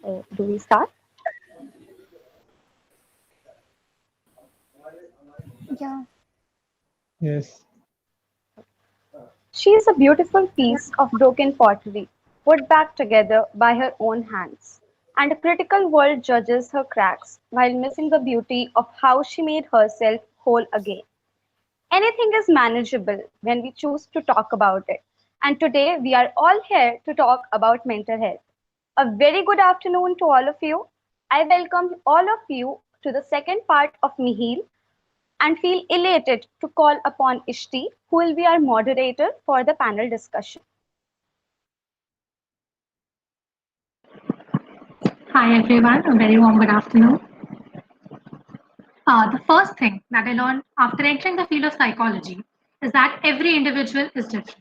So, do we start? Yeah. Yes. She is a beautiful piece of broken pottery, put back together by her own hands, and a critical world judges her cracks while missing the beauty of how she made herself whole again. Anything is manageable when we choose to talk about it. And today we are all here to talk about mental health. A very good afternoon to all of you. I welcome all of you to the second part of MEHEAL and feel elated to call upon Ishti, who will be our moderator for the panel discussion. Hi everyone, a very warm good afternoon. The first thing that I learned after entering the field of psychology is that every individual is different.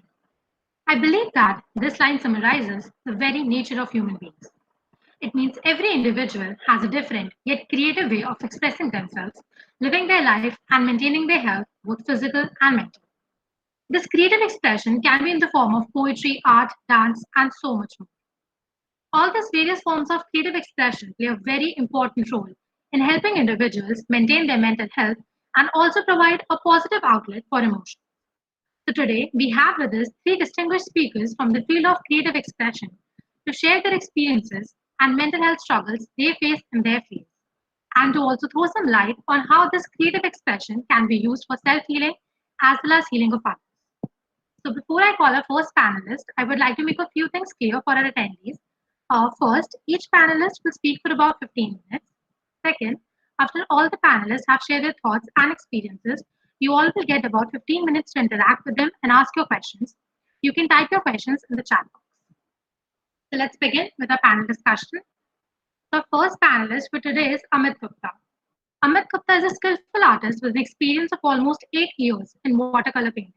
I believe that this line summarizes the very nature of human beings. It means every individual has a different yet creative way of expressing themselves, living their life, and maintaining their health, both physical and mental. This creative expression can be in the form of poetry, art, dance, and so much more. All these various forms of creative expression play a very important role in helping individuals maintain their mental health and also provide a positive outlet for emotion. So today we have with us three distinguished speakers from the field of creative expression to share their experiences and mental health struggles they face in their fields, and to also throw some light on how this creative expression can be used for self-healing as well as healing of others. So before I call our first panelist, I would like to make a few things clear for our attendees. First, each panelist will speak for about 15 minutes. Second, after all the panelists have shared their thoughts and experiences, you all will get about 15 minutes to interact with them and ask your questions. You can type your questions in the chat box. So let's begin with our panel discussion. The first panelist for today is Amit Gupta. Amit Gupta is a skillful artist with an experience of almost 8 years in watercolor painting.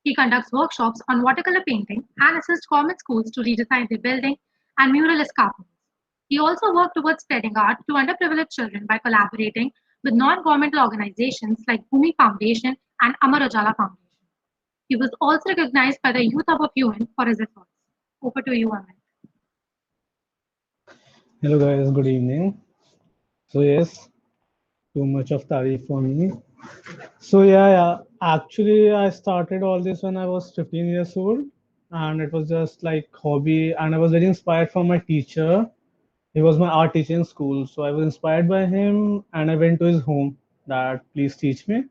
He conducts workshops on watercolor painting and assists government schools to redesign their building and mural escarpments. He also worked towards spreading art to underprivileged children by collaborating with non-governmental organizations like Bhumi Foundation and Amar Ujala Foundation. He was also recognized by the Youth of UN for his efforts. Over to you, Amit. Hello guys, good evening. So yes, too much of tarif for me. So yeah. Actually, I started all this when I was 15 years old, and it was just like hobby, and I was very inspired from my teacher. He was my art teacher in school, so I was inspired by him, and I went to his home that please teach me.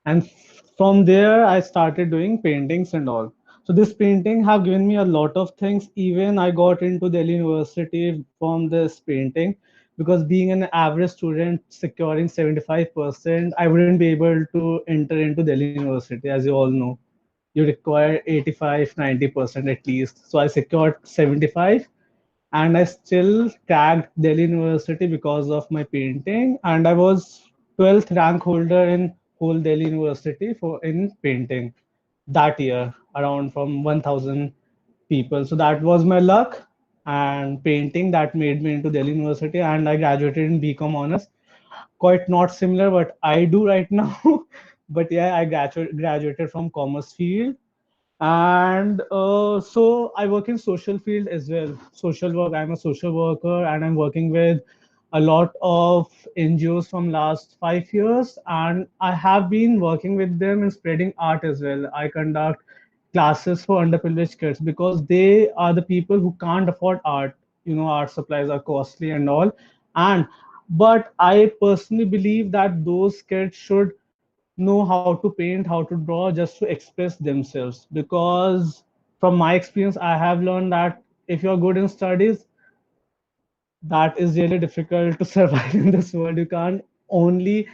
And from there I started doing paintings and all. So this painting have given me a lot of things. Even I got into Delhi University from this painting, because being an average student securing 75%, I wouldn't be able to enter into Delhi University. As you all know, you require 85 90% at least. So I secured 75, and I still tagged Delhi University because of my painting. And I was 12th rank holder in whole Delhi University for in painting that year, around from 1,000 people. So that was my luck, and painting that made me into Delhi University, and I graduated in BCom honors. Quite not similar what I do right now, but yeah, I graduated from commerce field. And so I work in social field as well. Social work, I'm a social worker, and I'm working with a lot of NGOs from last 5 years, and I have been working with them in spreading art as well. I conduct classes for underprivileged kids because they are the people who can't afford art. Art supplies are costly and all. And but I personally believe that those kids should know how to paint, how to draw, just to express themselves. Because from my experience, I have learned that if you're good in studies, that is really difficult to survive in this world. You can't only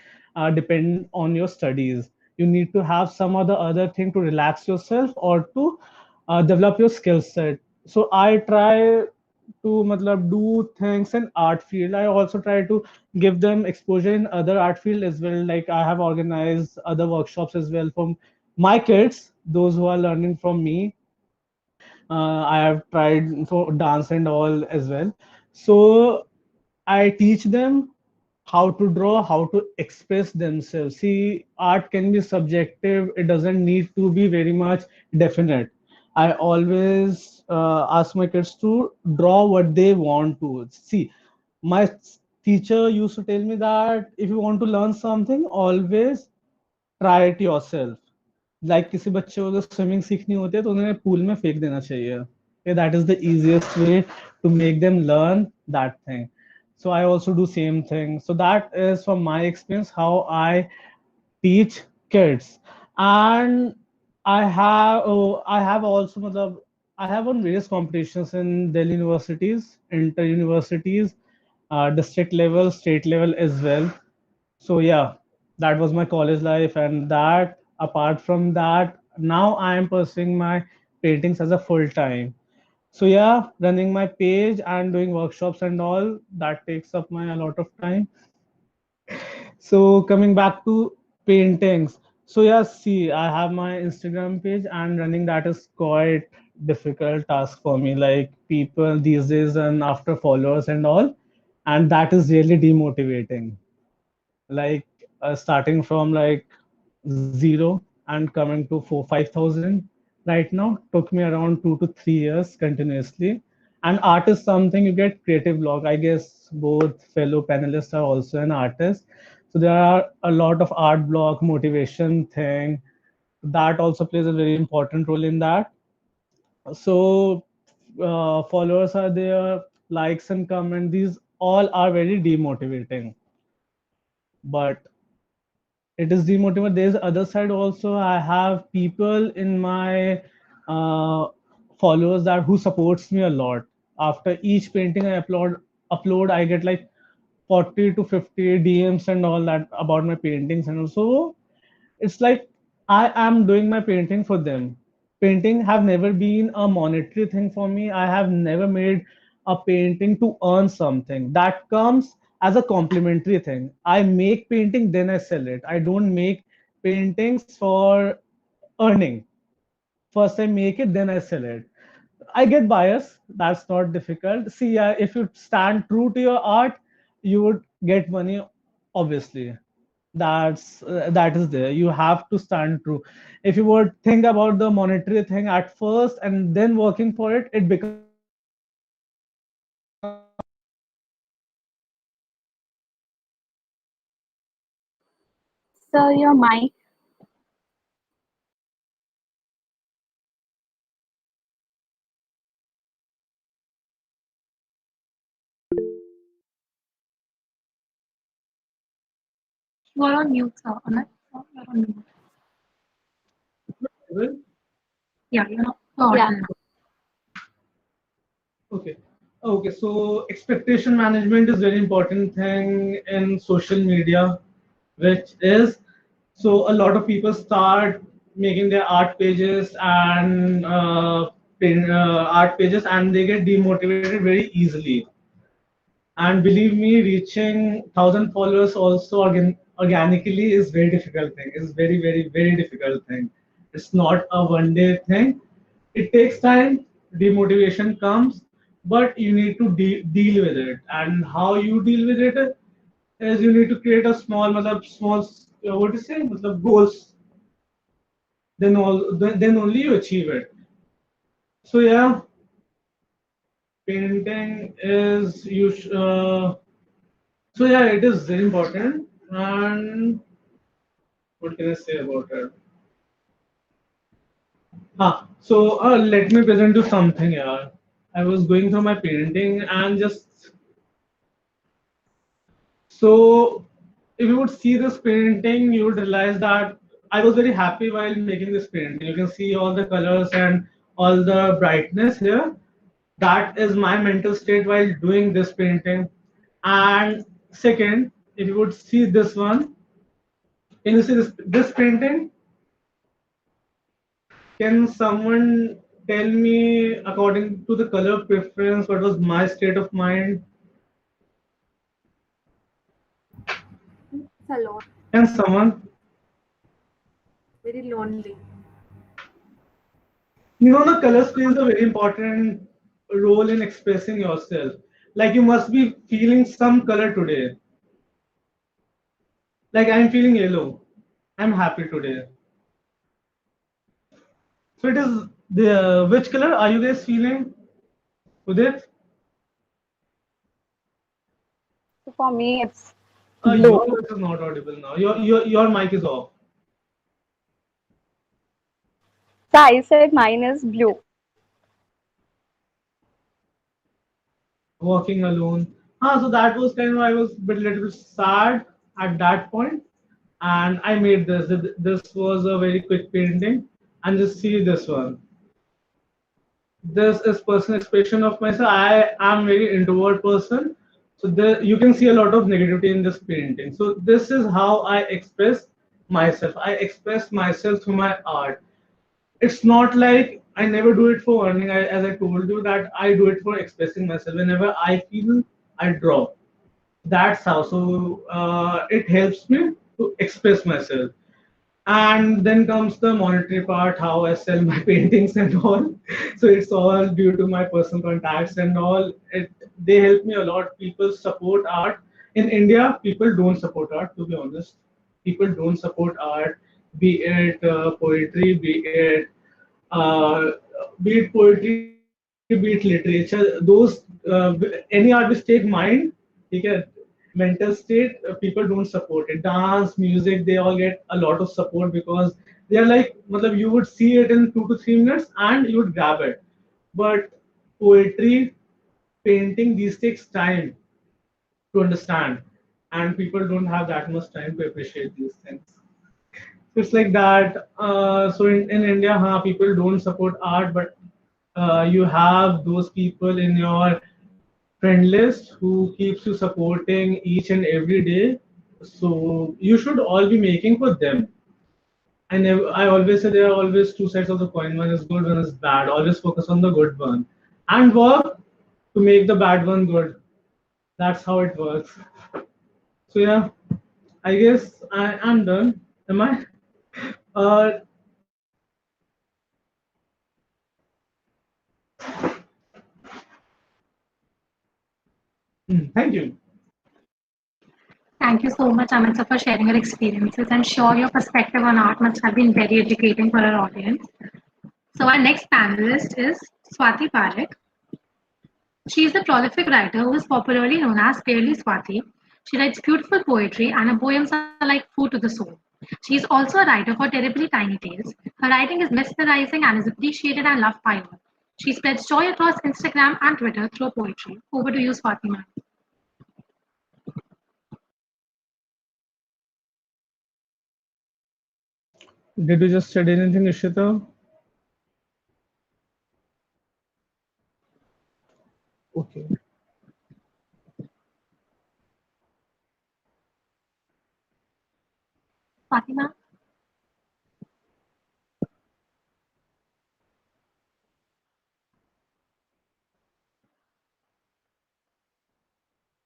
depend on your studies. You need to have some other thing to relax yourself or to develop your skill set. So I try to do things in art field. I also try to give them exposure in other art field as well. Like I have organized other workshops as well from my kids, those who are learning from me. I have tried for dance and all as well. So I teach them how to draw, how to express themselves. See, art can be subjective. It doesn't need to be very much definite. I always ask my kids to draw what they want to see. My teacher used to tell me that if you want to learn something, always try it yourself. Like किसी बच्चे को अगर swimming सीखनी होती है तो उन्हें pool में फेंक देना चाहिए. That is the easiest way to make them learn that thing. So I also do same thing. So that is from my experience how I teach kids. And I have also matlab, I have won various competitions in Delhi universities, inter universities, district level, state level as well. So yeah, that was my college life. And that apart from that, now I am pursuing my paintings as a full time. So yeah, running my page and doing workshops and all that takes up my a lot of time. So coming back to paintings. So yeah, see, I have my Instagram page and running that is quite difficult task for me. Like people these days and after followers and all, and that is really demotivating. Like starting from like zero and coming to 4 5,000 right now took me around 2 to 3 years continuously. And art is something you get creative block. I guess both fellow panelists are also an artist, so there are a lot of art block motivation thing that also plays a very important role in that. So followers are there, likes and comment, these all are very demotivating. But it is demotivating. There's other side also. I have people in my uh, followers that who supports me a lot. After each painting I upload, I get like 40 to 50 DMs and all that about my paintings. And also it's like I am doing my painting for them. Painting have never been a monetary thing for me. I have never made a painting to earn something. That comes as a complimentary thing. I make painting, then I sell it. I don't make paintings for earning. First I make it, then I sell it. I get bias. That's not difficult. See, if you stand true to your art, you would get money. Obviously, that is there. You have to stand true. If you would think about the monetary thing at first and then working for it, it becomes difficult. Sir, your mic. You are on mute, sir. Amit, sir, you're on mute. Well, Yeah, you're not. You're Yeah. audible now. okay. Okay, so expectation management is very important thing in social media, which is so a lot of people start making their art pages and art pages and they get demotivated very easily. And believe me, reaching 1,000 followers also organically is very difficult thing. It's very difficult thing. It's not a one day thing. It takes time. Demotivation comes, but you need to deal with it. And how you deal with it is you need to create a small what do you say, goals. Then only you achieve it. So yeah, painting is so yeah, it is very important. And what can I say about it? Let me present you something here. I was going through my painting and just so if you would see this painting, you would realize that I was very happy while making this painting. You can see all the colors and all the brightness here. That is my mental state while doing this painting. And second, if you would see this one, can you see this painting? Can someone tell me, according to the color preference, what was my state of mind? Can someone? The colors plays a very important role in expressing yourself. Like you must be feeling some color today. Like I'm feeling yellow. I'm happy today. So it is the which color are you guys feeling with it? So for me, it's Your blue. voice is not audible now. Your mic is off. So I said mine is blue. Walking alone. So that was kind of I was a little bit sad at that point, and I made this. This was a very quick painting, and just see this one. This is personal expression of myself. I am very introvert person, so you can see a lot of negativity in this painting. So this is how I express myself. I express myself through my art. It's not like I never do it for earning. As I told you that I do it for expressing myself. Whenever I feel, I draw. That's how. So it helps me to express myself. And then comes the monetary part, how I sell my paintings and all. So it's all due to my personal contacts and all. They help me a lot. People support art. In India, people don't support art, to be honest. People don't support art, be it poetry, uh, be it poetry, be it literature. Those any art which take mind, okay, mental state, people don't support it. Dance, music, they all get a lot of support because they are like, matlab, you would see it in 2 to 3 minutes and you would grab it. But poetry, painting, these takes time to understand, and people don't have that much time to appreciate these things. So it's like that. So in India, people don't support art, but you have those people in your friend list who keeps you supporting each and every day. So you should all be making for them. I always say there are always two sides of the coin. One is good, one is bad. Always focus on the good one and work to make the bad one good. That's how it works. So yeah, I guess I'm done. Am I? Uh, thank you. Thank you so much, Amit, sir, for sharing your experiences. I'm sure your perspective on art must have been very educating for our audience. So, our next panelist is Swati Barik. She is a prolific writer who is popularly known as Fairly Swati. She writes beautiful poetry, and her poems are like food to the soul. She is also a writer for Terribly Tiny Tales. Her writing is mesmerizing and is appreciated and loved by all. She spreads joy across Instagram and Twitter through poetry. Over to you, Swati, ma'am. Did you just said anything, Ishita? Okay. Swati, ma'am.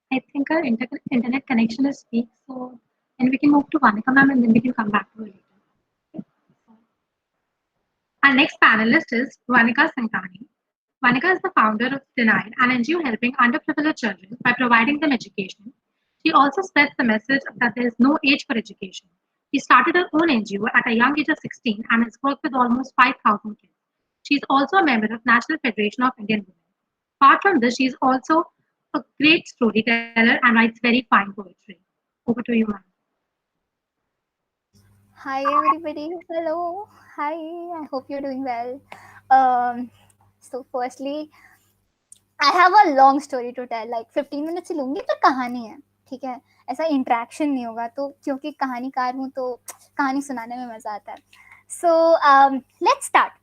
I think our internet connection is weak, so then we can move to Vanika, ma'am, and then we can come back to her later. Okay? Our next panelist is Vanika Sankani. Vanika is the founder of Denied, an NGO helping underprivileged children by providing them education. She also spreads the message that there is no age for education. She started her own NGO at a young age of 16 and has worked with almost 5,000 kids. She is also a member of National Federation of Indian Women. Apart from this, she is also a great storyteller and writes very fine poetry. Over to you, ma'am. Hi everybody. Hello. Hi. I hope you're doing well. Um, firstly, I have a long story to tell. Like 15 minutes ही लूंगी पर कहानी है, ठीक है? ऐसा interaction नहीं होगा तो क्योंकि कहानीकार हूँ तो कहानी सुनाने में मजा आता है. So let's start.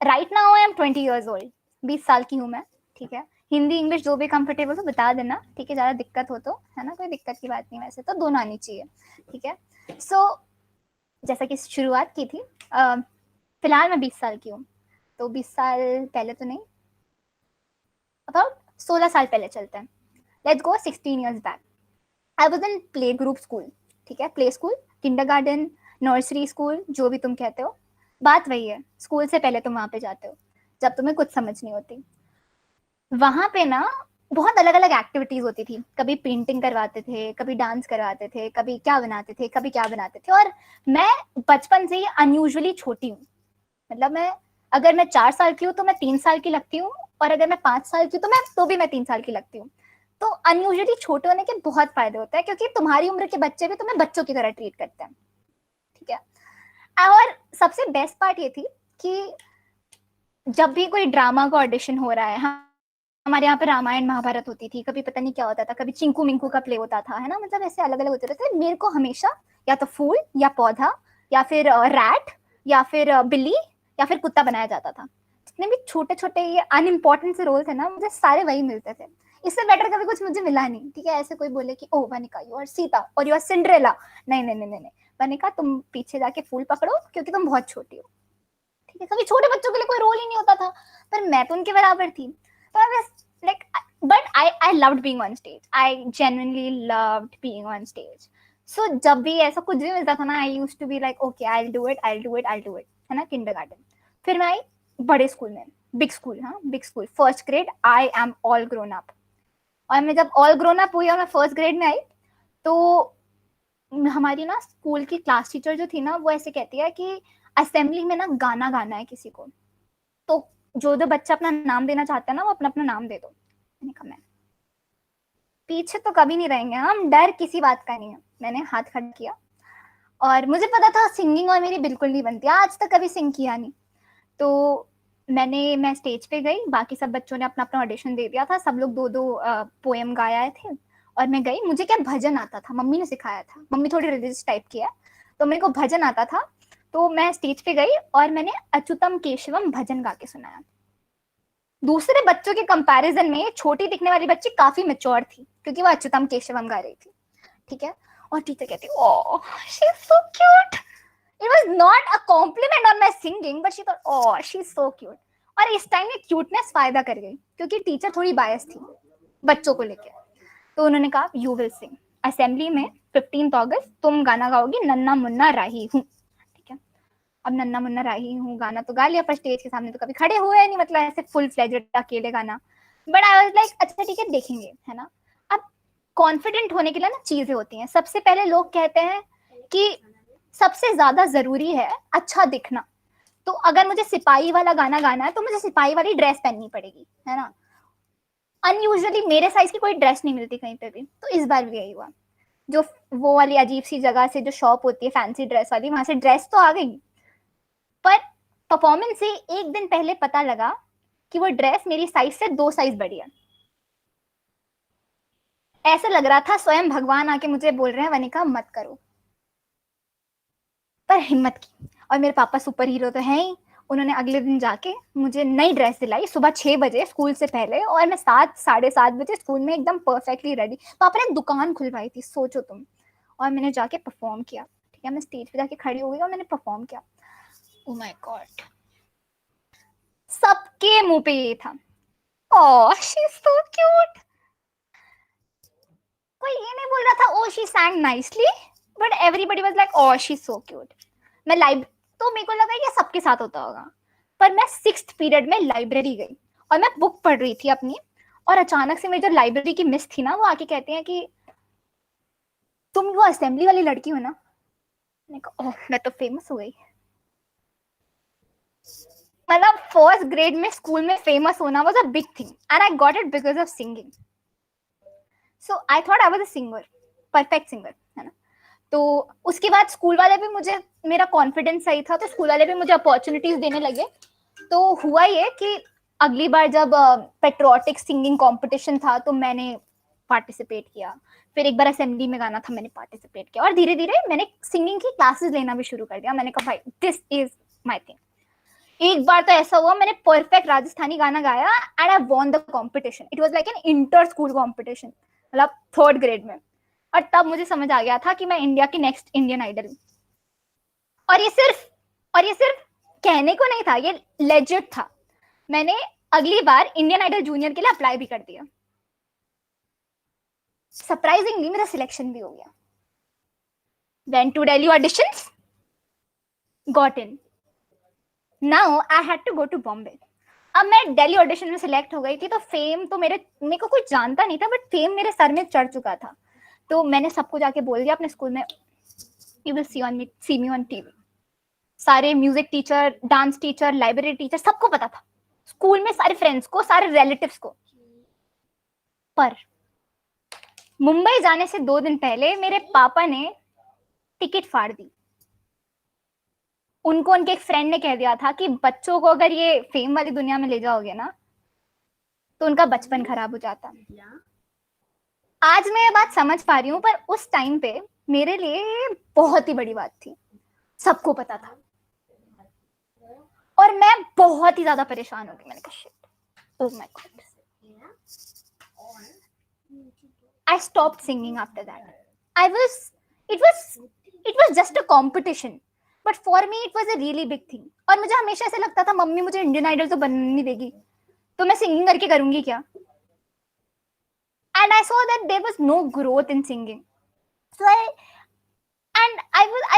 Right now I am 20 years old. 20 साल की हूँ मैं, ठीक है? हिंदी इंग्लिश जो भी कंफर्टेबल हो बता देना, ठीक है? ज़्यादा दिक्कत हो तो, है ना? कोई दिक्कत की बात नहीं, वैसे तो दोनों आनी चाहिए, ठीक है? So जैसा कि शुरुआत की थी, फिलहाल मैं 20 साल की हूँ, तो 20 साल पहले तो नहीं, अबाउट 16 साल पहले चलते हैं. Let's go 16 years back. I was in play group school, ठीक है? Play school, kindergarten, nursery school, जो भी तुम कहते हो, बात वही है. स्कूल से पहले तुम वहाँ पे जाते हो जब तुम्हें कुछ समझ नहीं होती. वहाँ पे ना बहुत अलग अलग एक्टिविटीज होती थी. कभी पेंटिंग करवाते थे, कभी डांस करवाते थे, कभी क्या बनाते थे. और मैं बचपन से ही अनयूजुअली छोटी हूँ. मतलब मैं अगर मैं 4 साल की हूँ तो मैं 3 साल की लगती हूँ, और अगर मैं 5 साल की हूँ तो भी मैं 3 साल की लगती हूँ। तो अनयूजुअली छोटे होने के बहुत फायदे होते हैं, क्योंकि तुम्हारी उम्र के बच्चे भी तुम्हें बच्चों की तरह ट्रीट करते हैं, ठीक है। और सबसे बेस्ट पार्ट ये थी कि जब भी कोई ड्रामा का ऑडिशन हो रहा है, हमारे यहाँ पे रामायण महाभारत होती थी, कभी पता नहीं क्या होता था, कभी चिंकू मिंकू का प्ले होता था, है ना, मतलब ऐसे अलग अलग होते रहते। मेरे को हमेशा या तो फूल या पौधा या फिर रैट या फिर बिल्ली या फिर कुत्ता बनाया जाता था। जितने भी छोटे छोटे ये अनइम्पोर्टेंट से रोल थे ना, मुझे सारे वही मिलते थे। इससे बेटर कभी कुछ मुझे मिला नहीं, ठीक है। ऐसे कोई बोले कि ओ वनिका यू आर सीता और यू आर सिंड्रेला, नहीं नहीं नहीं नहीं, वनिका तुम पीछे जाके फूल पकड़ो क्योंकि तुम बहुत छोटी हो, ठीक है। कभी छोटे बच्चों के लिए कोई रोल ही नहीं होता था, पर मैं तो उनके बराबर थी। तो I was like, but I loved being on stage, I genuinely loved being on stage. So जब भी ऐसा कुछ भी मिलता था ना, I used to be like okay I will do it, I will do it, I will do it, है ना, किंडरगार्टन। फिर मैं आई बड़े स्कूल में, बिग स्कूल, हाँ big school, first grade, I am all grown up. और मैं जब ऑल ग्रोन अप हुई और मैं फर्स्ट ग्रेड में आई, तो हमारी ना स्कूल की क्लास टीचर जो थी ना, वो ऐसे कहती है कि असेंबली में ना गाना गाना है किसी को, तो जो जो बच्चा अपना नाम देना चाहता है ना, वो अपना अपना नाम दे दो। मैंने कहा मैं पीछे तो कभी नहीं रहेंगे हम, डर किसी बात का नहीं है। मैंने हाथ खड़ा किया, और मुझे पता था सिंगिंग और मेरी बिल्कुल नहीं बनती, आज तक कभी सिंग किया नहीं। तो मैं स्टेज पे गई, बाकी सब बच्चों ने अपना अपना ऑडिशन दे दिया था, सब लोग दो दो पोएम गाए आए थे, और मैं गई। मुझे क्या भजन आता था, मम्मी ने सिखाया था, मम्मी थोड़ी रिलीजियस टाइप की है, तो मेरे को भजन आता था। तो मैं स्टेज पे गई और मैंने अच्युतम केशवम भजन गा के सुनाया। दूसरे बच्चों के कंपैरिजन में छोटी दिखने वाली बच्ची काफी मैच्योर थी, क्योंकि वो अच्युतम केशवम गा रही थी, ठीक है। और टीचर कहती ओह she is so cute. It was not a compliment on my singing, but she thought oh she is so cute. और इस टाइम ये क्यूटनेस फायदा कर गई, क्योंकि टीचर थोड़ी बायस थी बच्चों को लेकर। तो उन्होंने कहा यू विल सिंग असेंबली में 15 अगस्त तुम गाना गाओगी, नन्ना मुन्ना राही हूँ, ठीक है। अब नन्ना मुन्ना राही हूँ गाना तो गा लिया, पर स्टेज के सामने तो कभी खड़े हुए नहीं, मतलब ऐसे फुल फ्लेजेड अकेले गाना। बट आई वाज लाइक अच्छा ठीक है देखेंगे, है ना। अब कॉन्फिडेंट होने के लिए ना चीजें होती हैं। सबसे पहले लोग कहते हैं कि सबसे ज्यादा जरूरी है अच्छा दिखना। तो अगर मुझे सिपाही वाला गाना गाना है तो मुझे सिपाही वाली ड्रेस पहननी पड़ेगी, है ना। अनयूजुअली मेरे साइज की कोई ड्रेस नहीं मिलती कहीं पे भी, तो इस बार भी यही हुआ। जो वो वाली अजीब सी जगह से जो शॉप होती है फैंसी ड्रेस वाली, वहां से ड्रेस तो आ गई, पर परफॉर्मेंस से एक दिन पहले पता लगा कि वो ड्रेस मेरी साइज से 2 साइज बड़ी है। ऐसा लग रहा था स्वयं भगवान आके मुझे बोल रहे हैं वनिका मत करो, पर हिम्मत की। और मेरे पापा सुपर हीरो तो हैं ही, उन्होंने अगले दिन जाके मुझे नई ड्रेस दिलाई सुबह 6 बजे स्कूल से पहले, और मैं 7 7:30 बजे स्कूल में एकदम परफेक्टली रेडी। पापा ने दुकान खुलवाई थी, सोचो तुम। और मैंने जाके परफॉर्म किया, ठीक है। मैं स्टेज पे जाके खड़ी हो गई और मैंने परफॉर्म किया। ओ माय गॉड, सबके मुंह पे ये था, ओह शी इज सो क्यूट। कोई ये नहीं बोल रहा था oh she सैंग nicely, but everybody was like oh she is so cute. मैं लाइव तो मेरे को लगा ये सबके साथ होता होगा, पर मैं 6th पीरियड में लाइब्रेरी गई और मैं बुक पढ़ रही थी अपनी, और अचानक से मेरी जो लाइब्रेरी की मिस थी ना, वो आके कहती हैं कि तुम वो असेंबली वाली लड़की हो ना। मैंने कहा ओह मैं तो फेमस हो गई। मतलब फर्स्ट ग्रेड में स्कूल में फेमस होना was a big thing, and I got it because of singing. So I thought I was a singer, perfect singer, है ना। तो उसके बाद स्कूल वाले भी मुझे, मेरा कॉन्फिडेंस सही था, तो स्कूल वाले भी मुझे अपॉर्चुनिटीज देने लगे। तो हुआ ये कि अगली बार जब पेट्रोटिक सिंगिंग कंपटीशन था तो मैंने पार्टिसिपेट किया। फिर एक बार असेंबली में गाना था, मैंने पार्टिसिपेट किया, और धीरे धीरे मैंने सिंगिंग की क्लासेस लेना भी शुरू कर दिया। मैंने कहा भाई दिस इज माय थिंग। एक बार तो ऐसा हुआ मैंने परफेक्ट राजस्थानी गाना गाया and I won the competition. It was like an inter school competition, मतलब 3rd ग्रेड में। और तब मुझे समझ आ गया था कि मैं इंडिया की नेक्स्ट इंडियन आइडल हूँ। और ये सिर्फ कहने को नहीं था, ये लेजिट था। मैंने अगली बार इंडियन आइडल जूनियर के लिए अप्लाई भी कर दिया। सरप्राइजिंगली मेरा सिलेक्शन भी हो गया। Went to Delhi auditions, got in. Now I had to go to Bombay. अब मैं दिल्ली ऑडिशन में सिलेक्ट हो गई थी, तो फेम तो मेरे को कोई जानता नहीं था, बट फेम मेरे सर में चढ़ चुका था। तो मैंने सबको जाके बोल दिया अपने स्कूल में, you will see me on TV. सारे music teacher, dance teacher, library teacher, सबको पता था, स्कूल में सारे फ्रेंड्स को, सारे रिलेटिव्स को। पर मुंबई जाने से 2 दिन पहले मेरे पापा ने टिकट फाड़ दी। उनको उनके एक फ्रेंड ने कह दिया था कि बच्चों को अगर ये फेम वाली दुनिया में ले जाओगे ना तो उनका बचपन खराब हो जाता है। आज मैं ये बात समझ पा रही हूँ, पर उस टाइम पे मेरे लिए ये बहुत ही बड़ी बात थी, सबको पता था और मैं बहुत ही ज्यादा परेशान हो गई। मैंने कहा shit, oh my God. I stopped singing after that. It was just a competition, but for me it was a really big thing. और मुझे हमेशा ऐसे लगता था मम्मी मुझे इंडियन आइडल तो बनने नहीं देगी, तो मैं सिंगिंग करके करूंगी क्या? And I saw that there was no growth in singing. So I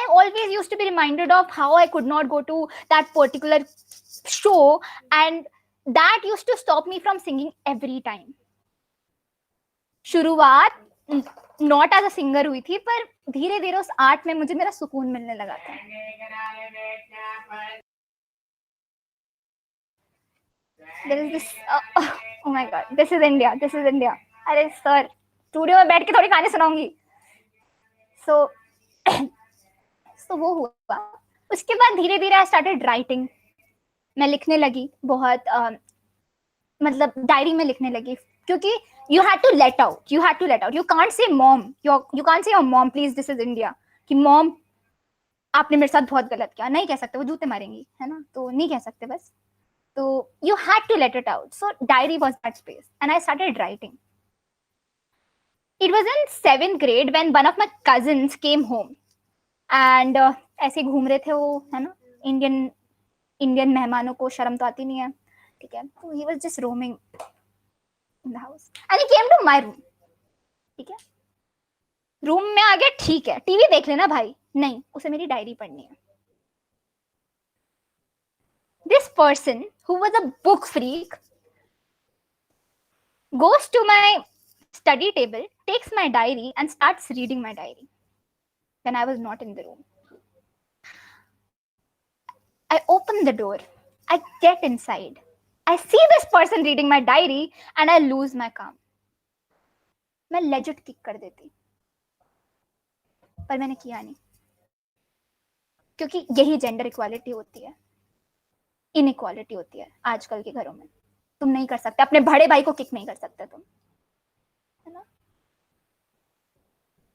always used to be reminded of how I could not go to that particular show, and that used to stop me from singing every time. शुरुआत not as a singer हुई थी, पर धीरे धीरे उस art में मुझे मेरा सुकून मिलने लगा था। There is this, oh my God, this is India, this is India. अरे सर, स्टूडियो में बैठ के थोड़ी कहानी सुनाऊंगी। So वो हुआ। उसके बाद धीरे धीरे आई स्टार्टेड राइटिंग। मैं लिखने लगी बहुत, मतलब डायरी में लिखने लगी, क्योंकि you had to let out. You can't say mom, you can't say your mom, please, this is India, कि mom आपने मेरे साथ बहुत गलत किया, नहीं कह सकते, वो जूते मारेंगी, है ना, तो नहीं कह सकते बस। तो you had to let it out. So diary was that space and I started writing. It was in 7th grade when one of my cousins came home and ऐसे घूम रहे थे वो, है ना, इंडियन मेहमानों को शर्म तो आती नहीं है, ठीक है, तो he was just roaming in the house and he came to my room. ठीक है, रूम में आ गया, ठीक है, टीवी देख लेना भाई, नहीं, उसे मेरी डायरी पढ़नी है। This person who was a book freak goes to my study table, takes my diary and starts reading my diary when I was not in the room. I open the door, I get inside, I see this person reading my diary and I lose my calm. मैं legit kick कर देती, पर मैंने किया नहीं, क्योंकि यही gender equality होती है, इनइक्वालिटी होती है आजकल के घरों में। तुम नहीं कर सकते, अपने बड़े भाई को किक नहीं कर सकते तुम, है ना।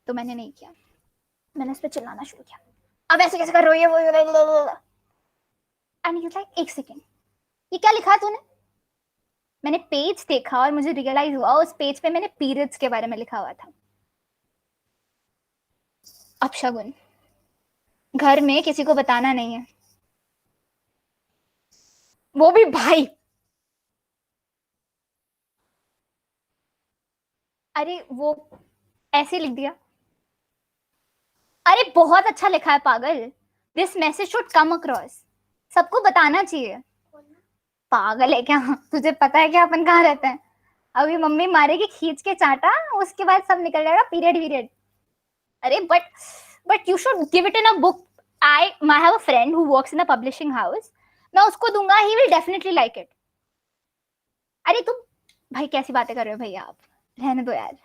तो मैंने नहीं किया, मैंने उस पर चिल्लाना शुरू किया, अब ऐसे कैसे कर रही है वो, एंड ही वाज लाइक, एक सेकेंड, ये क्या लिखा तूने? मैंने पेज देखा और मुझे रियलाइज हुआ उस पेज पे मैंने पीरियड्स के बारे में लिखा हुआ था। अपशगुन, घर में किसी को बताना नहीं है, वो भी भाई। अरे वो ऐसे लिख दिया, अरे बहुत अच्छा लिखा है पागल, this message should come across, सबको बताना चाहिए। पागल है क्या, तुझे पता है क्या अपन कहाँ रहते हैं? अभी मम्मी मारेगी खींच के चाटा, उसके बाद सब निकल जाएगा पीरियड। अरे but you should give it in a book. I have a friend who works in a publishing house, मैं उसको दूंगा, he will definitely like it. अरे तुम भाई कैसी बातें कर रहे हो भैया, आप रहने दो यार,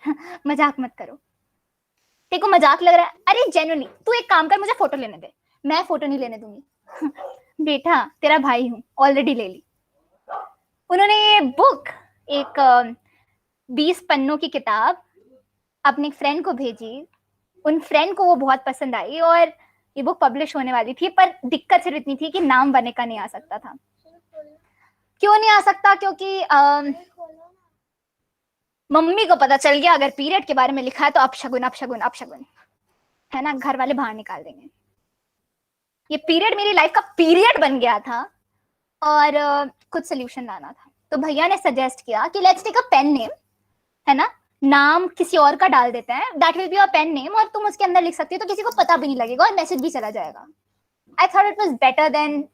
मजाक मत करो, तेरे को मजाक लग रहा है? अरे जेन्युइनली तू एक काम कर, मुझे फोटो लेने दे। मैं फोटो नहीं लेने दूंगी। बेटा तेरा भाई हूँ, ऑलरेडी ले ली। उन्होंने ये बुक, एक 20 पन्नों की किताब अपने फ्रेंड को भेजी, उन फ्रेंड को वो बहुत पसंद आई और ये बुक पब्लिश होने वाली थी, पर दिक्कत सिर्फ इतनी थी कि नाम वनिका नहीं आ सकता था। क्यों नहीं आ सकता? क्योंकि मम्मी को पता चल गया अगर पीरियड के बारे में लिखा है तो अपशगुन, है ना, घर वाले बाहर निकाल देंगे। ये पीरियड मेरी लाइफ का पीरियड बन गया था और कुछ सोल्यूशन लाना था। तो भैया ने सजेस्ट किया कि let's take a pen name, है ना, नाम किसी और का डाल देते हैं, that will be your pen name, और तुम उसके अंदर लिख सकती हो तो किसी को पता भी नहीं लगेगा और मैसेज भी चला जाएगा। I thought it was better than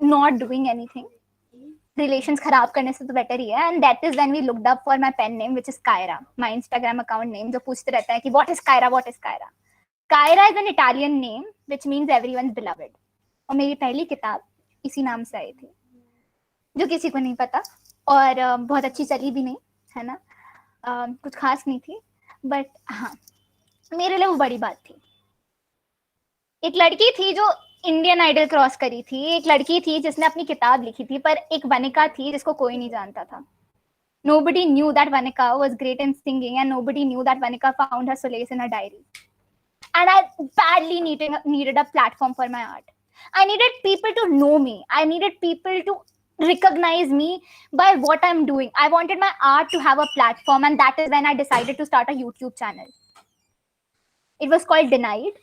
not doing anything. Relations खराब करने से तो बेटर ही है। And that is when we looked up for my pen name which is Kyra, my Instagram account name, जो पूछते रहता है कि what is Kyra, what is Kyra. Kyra is an Italian name which means everyone's beloved. और मेरी पहली किताब इसी नाम से आई थी, जो किसी को नहीं पता और बहुत अच्छी चली भी नहीं, है ना, कुछ खास नहीं थी, बट हाँ मेरे लिए वो बड़ी बात थी। एक लड़की थी जो इंडियन आइडल क्रॉस करी थी, एक लड़की थी जिसने अपनी किताब लिखी थी, पर एक वनिका थी जिसको कोई नहीं जानता था। Nobody knew that Vanika was great in singing, and nobody knew that Vanika found her solace in her diary. And I badly needed a platform for my art. I needed people to know me. I needed people to recognize me by what I'm doing. I wanted my art to have a platform, and that is when I decided to start a YouTube channel. It was called Denied,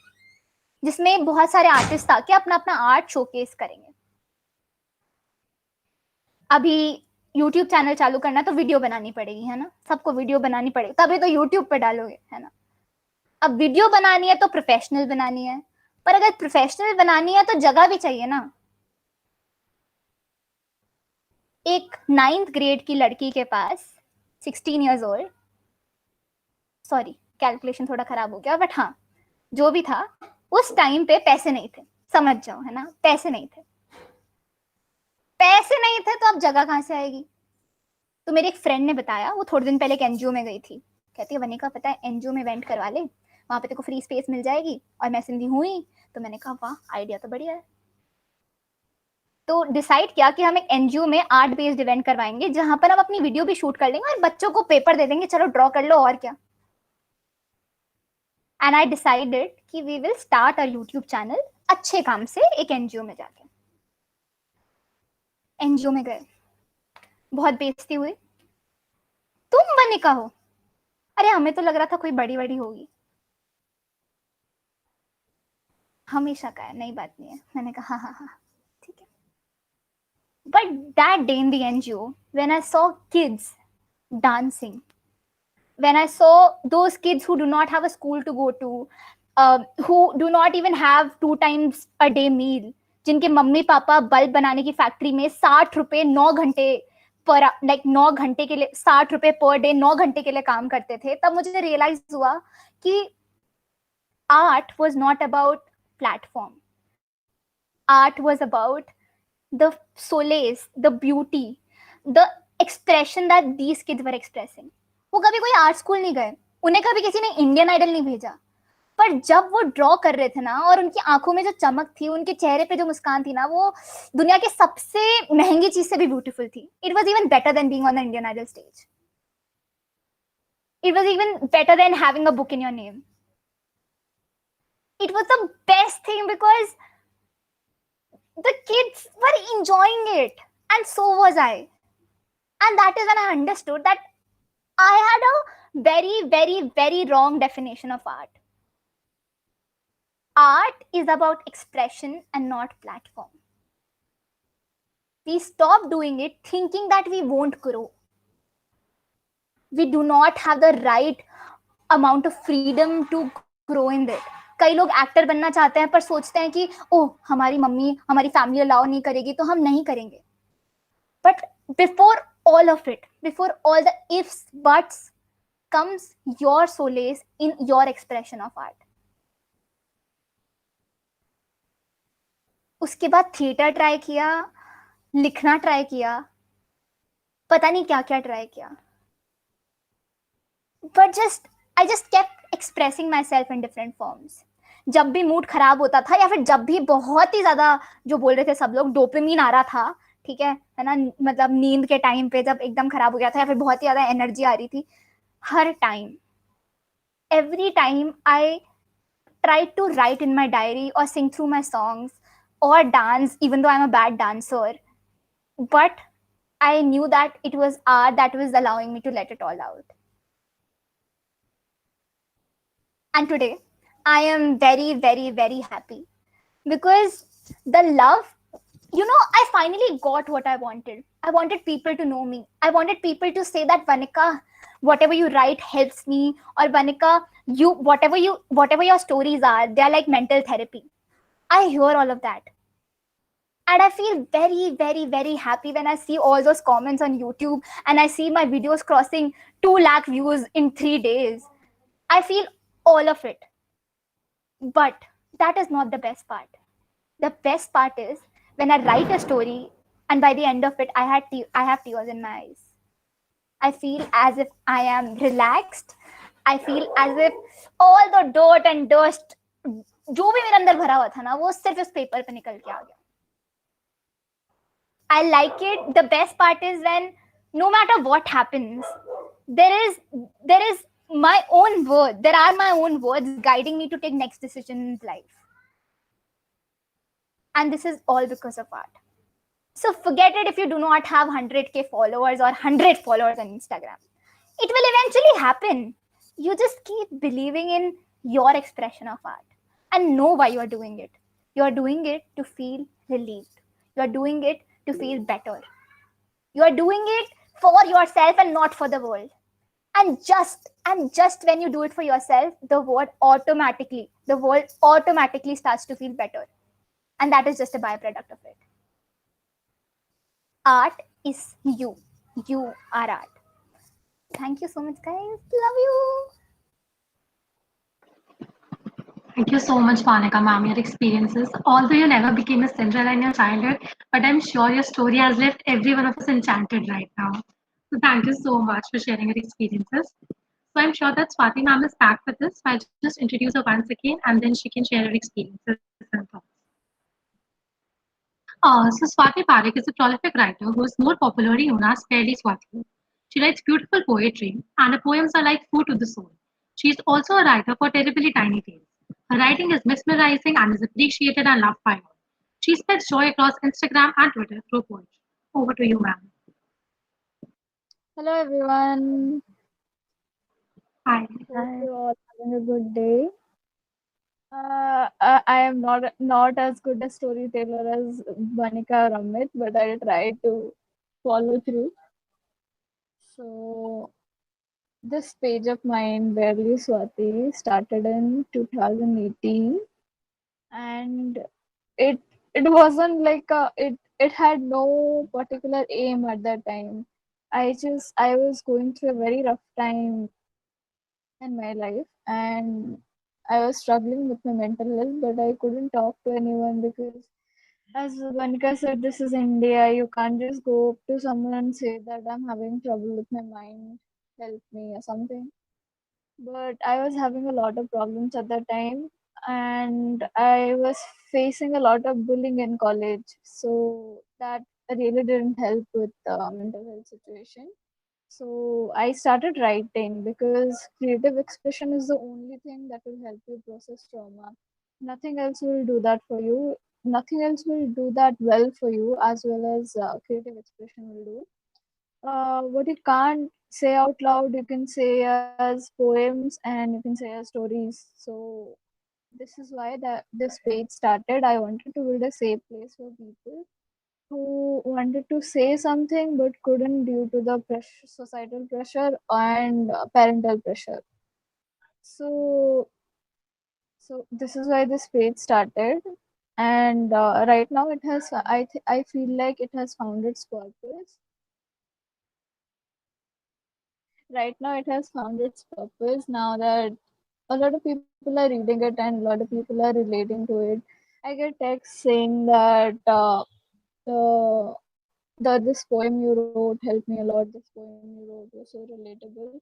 जिसमें बहुत सारे artist आके अपना अपना art showcase करेंगे। अभी YouTube channel चालू करना तो वीडियो बनानी पड़ेगी, है ना, सबको वीडियो बनानी पड़ेगी, तभी तो YouTube पे डालोगे, है ना। अब वीडियो बनानी है तो प्रोफेशनल बनानी है, पर अगर प्रोफेशनल बनानी है तो जगह भी चाहिए ना। एक 9th ग्रेड की लड़की के पास 16 इयर्स ओल्ड, सॉरी कैलकुलेशन थोड़ा खराब हो गया, बट हाँ जो भी था, उस टाइम पे पैसे नहीं थे, समझ जाओ, है ना, पैसे नहीं थे। पैसे नहीं थे तो अब जगह कहाँ से आएगी? तो मेरे एक फ्रेंड ने बताया, वो थोड़े दिन पहले एक एनजीओ में गई थी, कहती है वनिका पता है एनजीओ में इवेंट करवा ले, वहां पे तेको फ्री स्पेस मिल जाएगी, और मैं सिंधी हूँ ही। तो मैंने कहा वाह आइडिया तो बढ़िया है। तो डिसाइड किया कि हम एक एनजीओ में आर्ट बेस्ड इवेंट करवाएंगे, जहां पर हम अपनी वीडियो भी शूट कर लेंगे और बच्चों को पेपर दे देंगे, चलो ड्रॉ कर लो और क्या। एंड आई डिसाइडेड कि we will start a YouTube channel अच्छे काम से, एक एनजीओ में जाके। एनजीओ में गए, बहुत बेइज्जती हुई, तुम वनिका हो? अरे हमें तो लग रहा था कोई बड़ी बड़ी होगी। हमेशा का है, नई बात नहीं है। मैंने कहा हाँ हाँ हाँ ठीक है। But that day in the NGO when I saw kids dancing, when I saw those kids who do not have a school to go to, who do not even have 2 times a day meal, जिनके mummy papa bulb बनाने की factory में 60 रुपए 9 घंटे पर, like 9 घंटे के लिए 60 रुपए पर डे 9 घंटे के लिए काम करते थे, तब मुझे रियलाइज हुआ कि art was not about platform, art was about the solace, the beauty, the expression that these kids were expressing. वो कभी कोई आर्ट स्कूल नहीं गए, उन्हें कभी किसी ने इंडियन आइडल नहीं भेजा, पर जब वो ड्रॉ कर रहे थे ना, और उनकी आंखों में जो चमक थी, उनके चेहरे पे जो मुस्कान थी ना, वो दुनिया के सबसे महंगी चीज से भी ब्यूटीफुल थी। It was even better than being on the Indian Idol stage. It was even better than having a book in your name. It was the best thing because the kids were enjoying it, and so was I. And that is when I understood that I had a very, very, very wrong definition of art. Art is about expression and not platform. We stop doing it thinking that we won't grow. We do not have the right amount of freedom to grow in it. कई लोग actor बनना चाहते हैं पर सोचते हैं कि ओह हमारी मम्मी हमारी फैमिली अलाउ नहीं करेगी तो हम नहीं करेंगे। But before all of it, before all the ifs buts, comes your solace in your expression of art. उसके बाद थिएटर ट्राई किया, लिखना ट्राई किया, पता नहीं क्या क्या ट्राई किया, but I just kept expressing myself in different forms. जब भी मूड खराब होता था या फिर जब भी बहुत ही ज्यादा, जो बोल रहे थे सब लोग, डोपामिन आ रहा था, ठीक है ना, मतलब नींद के टाइम पे जब एकदम खराब हो गया था या फिर बहुत ही ज्यादा एनर्जी आ रही थी, हर time, every time I tried to write in my diary or sing through my songs or dance, even though I'm a bad dancer, but I knew that it was art that was allowing me to let it all out. And today I am very, very, very happy because the love, I finally got what I wanted. I wanted people to know me. I wanted people to say that Vanika, whatever you write helps me, or Vanika, whatever your stories are, they are like mental therapy. I hear all of that. And I feel very, very, very happy when I see all those comments on YouTube and I see my videos crossing 2 lakh views in 3 days. I feel all of it. But that is not the best part. The best part is when I write a story and by the end of it, I have tears in my eyes. I feel as if I am relaxed. I feel as if all the dirt and dust जो भी मेरे अंदर भरा हुआ था ना वो सिर्फ इस पेपर पे निकल के आ गया. I like it. The best part is when no matter what happens, there is my own word. There are my own words guiding me to take next decision in life. And this is all because of art. So forget it if you do not have 100k followers or 100 followers on Instagram. It will eventually happen. You just keep believing in your expression of art and know why you are doing it. You are doing it to feel relieved. You are doing it to feel better. You are doing it for yourself and not for the world. And just when you do it for yourself, the world automatically starts to feel better. And that is just a byproduct of it. Art is you. You are art. Thank you so much, guys. Love you. Thank you so much, Vanika ma'am, your experiences. Although you never became a Cinderella in your childhood, but I'm sure your story has left every one of us enchanted right now. So thank you so much for sharing your experiences. So I'm sure that Swati ma'am is back with us. So I'll just introduce her once again and then she can share her experiences and thoughts. So Swati Barik is a prolific writer who is more popularly known as Fairly Swati. She writes beautiful poetry, and her poems are like food to the soul. She is also a writer for terribly tiny tales. Her writing is mesmerizing and is appreciated and loved by all. She spreads joy across Instagram and Twitter through poetry. Over to you, ma'am. Hello everyone. Hi. Hope you all having a good day. I am not as good a storyteller as Vanika or Amit, but I try to follow through. So this page of mine, Barely Swati, started in 2018, and it it wasn't like it had no particular aim at that time. I was going through a very rough time in my life, and I was struggling with my mental health, but I couldn't talk to anyone because, as Vanika said, this is India. You can't just go up to someone and say that I'm having trouble with my mind, help me or something. But I was having a lot of problems at that time, and I was facing a lot of bullying in college, so that really didn't help with the mental health situation. So I started writing because creative expression is the only thing that will help you process trauma. Nothing else will do that for you. Nothing else will do that well for you as well as creative expression will do. What you can't say out loud, you can say as poems and you can say as stories. So this is why this page started. I wanted to build a safe place for people who wanted to say something but couldn't due to the pressure, societal pressure and parental pressure. So, so this is why this page started, and right now it has. I feel like it has found its purpose. Right now it has found its purpose. Now that a lot of people are reading it and a lot of people are relating to it, I get texts saying that the this poem you wrote helped me a lot. This poem you wrote was so relatable.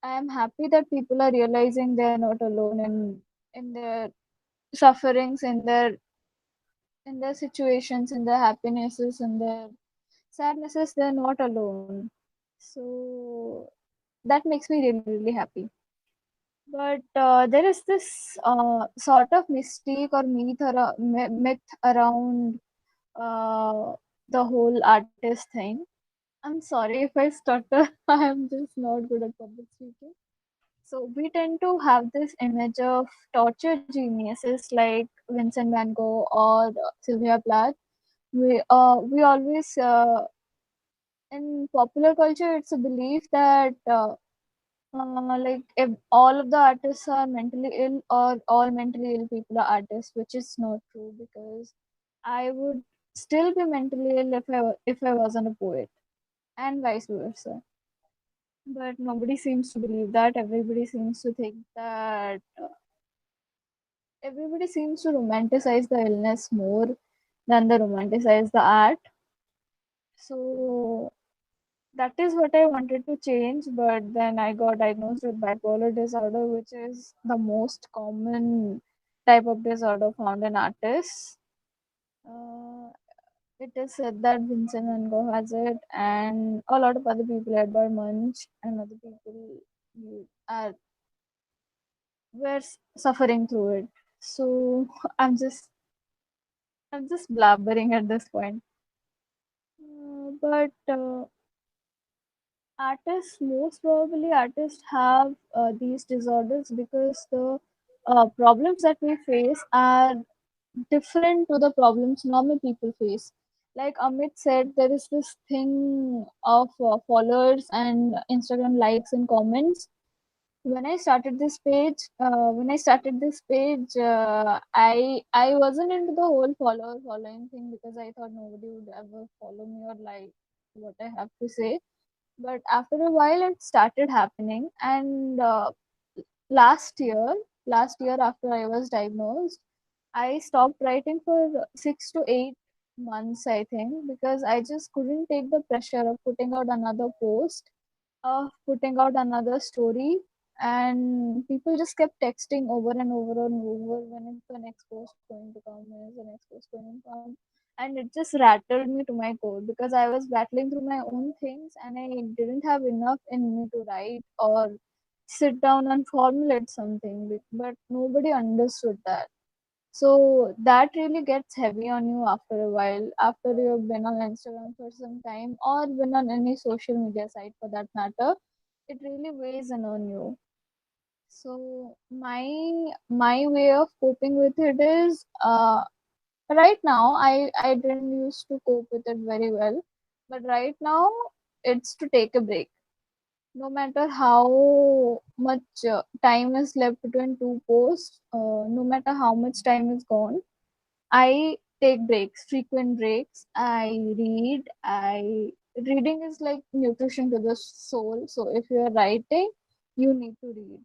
I am happy that people are realizing they are not alone in their sufferings, in their situations, in their happinesses, in their sadnesses. They are not alone. So that makes me really really happy. But there is this sort of mystique or myth around uh, the whole artist thing. I'm sorry if I stutter. I am just not good at public speaking. So we tend to have this image of torture geniuses like Vincent van Gogh or Sylvia Plath. We always in popular culture, it's a belief that like if all of the artists are mentally ill or all mentally ill people are artists, which is not true because I would still be mentally ill if I wasn't a poet, and vice versa. But nobody seems to believe that. Everybody seems to think that everybody seems to romanticize the illness more than they romanticize the art. So that is what I wanted to change, but then I got diagnosed with bipolar disorder, which is the most common type of disorder found in artists. Uh, it is said that Vincent Van Gogh has it, and a lot of other people, Edvard Munch and other people, are suffering through it. So I'm just blabbering at this point. But artists, most probably artists have these disorders because the problems that we face are different to the problems normal people face. Like Amit said, there is this thing of followers and Instagram likes and comments. When I started this page, I wasn't into the whole follower following thing because I thought nobody would ever follow me or like what I have to say. But after a while, it started happening, and last year, last year after I was diagnosed, I stopped writing for 6 to 8 months, I think, because I just couldn't take the pressure of putting out another post, of putting out another story, and people just kept texting over and over and over, when is the next post going to come, when is the next post going to come, and it just rattled me to my core because I was battling through my own things and I didn't have enough in me to write or sit down and formulate something, but nobody understood that. So that really gets heavy on you after a while, after you've been on Instagram for some time or been on any social media site for that matter. It really weighs in on you. So my way of coping with it is right now I didn't used to cope with it very well, but right now it's to take a break. No matter how much time is left between two posts, no matter how much time is gone, I take breaks, frequent breaks. I read. I Reading is like nutrition to the soul. So if you are writing, you need to read.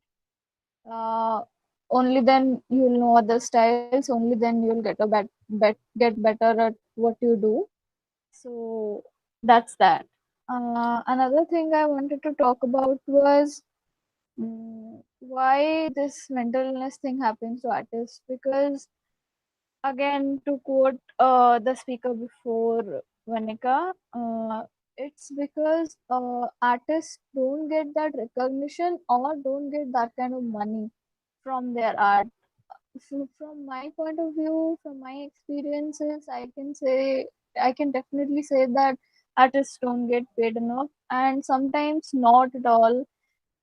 Only then you'll know other styles. Only then you'll get better at what you do. So that's that. Another thing I wanted to talk about was why this mental illness thing happens to artists. Because again, to quote the speaker before, Vanika, it's because artists don't get that recognition or don't get that kind of money from their art. So from my point of view, from my experiences, I can definitely say that artists don't get paid enough, and sometimes not at all.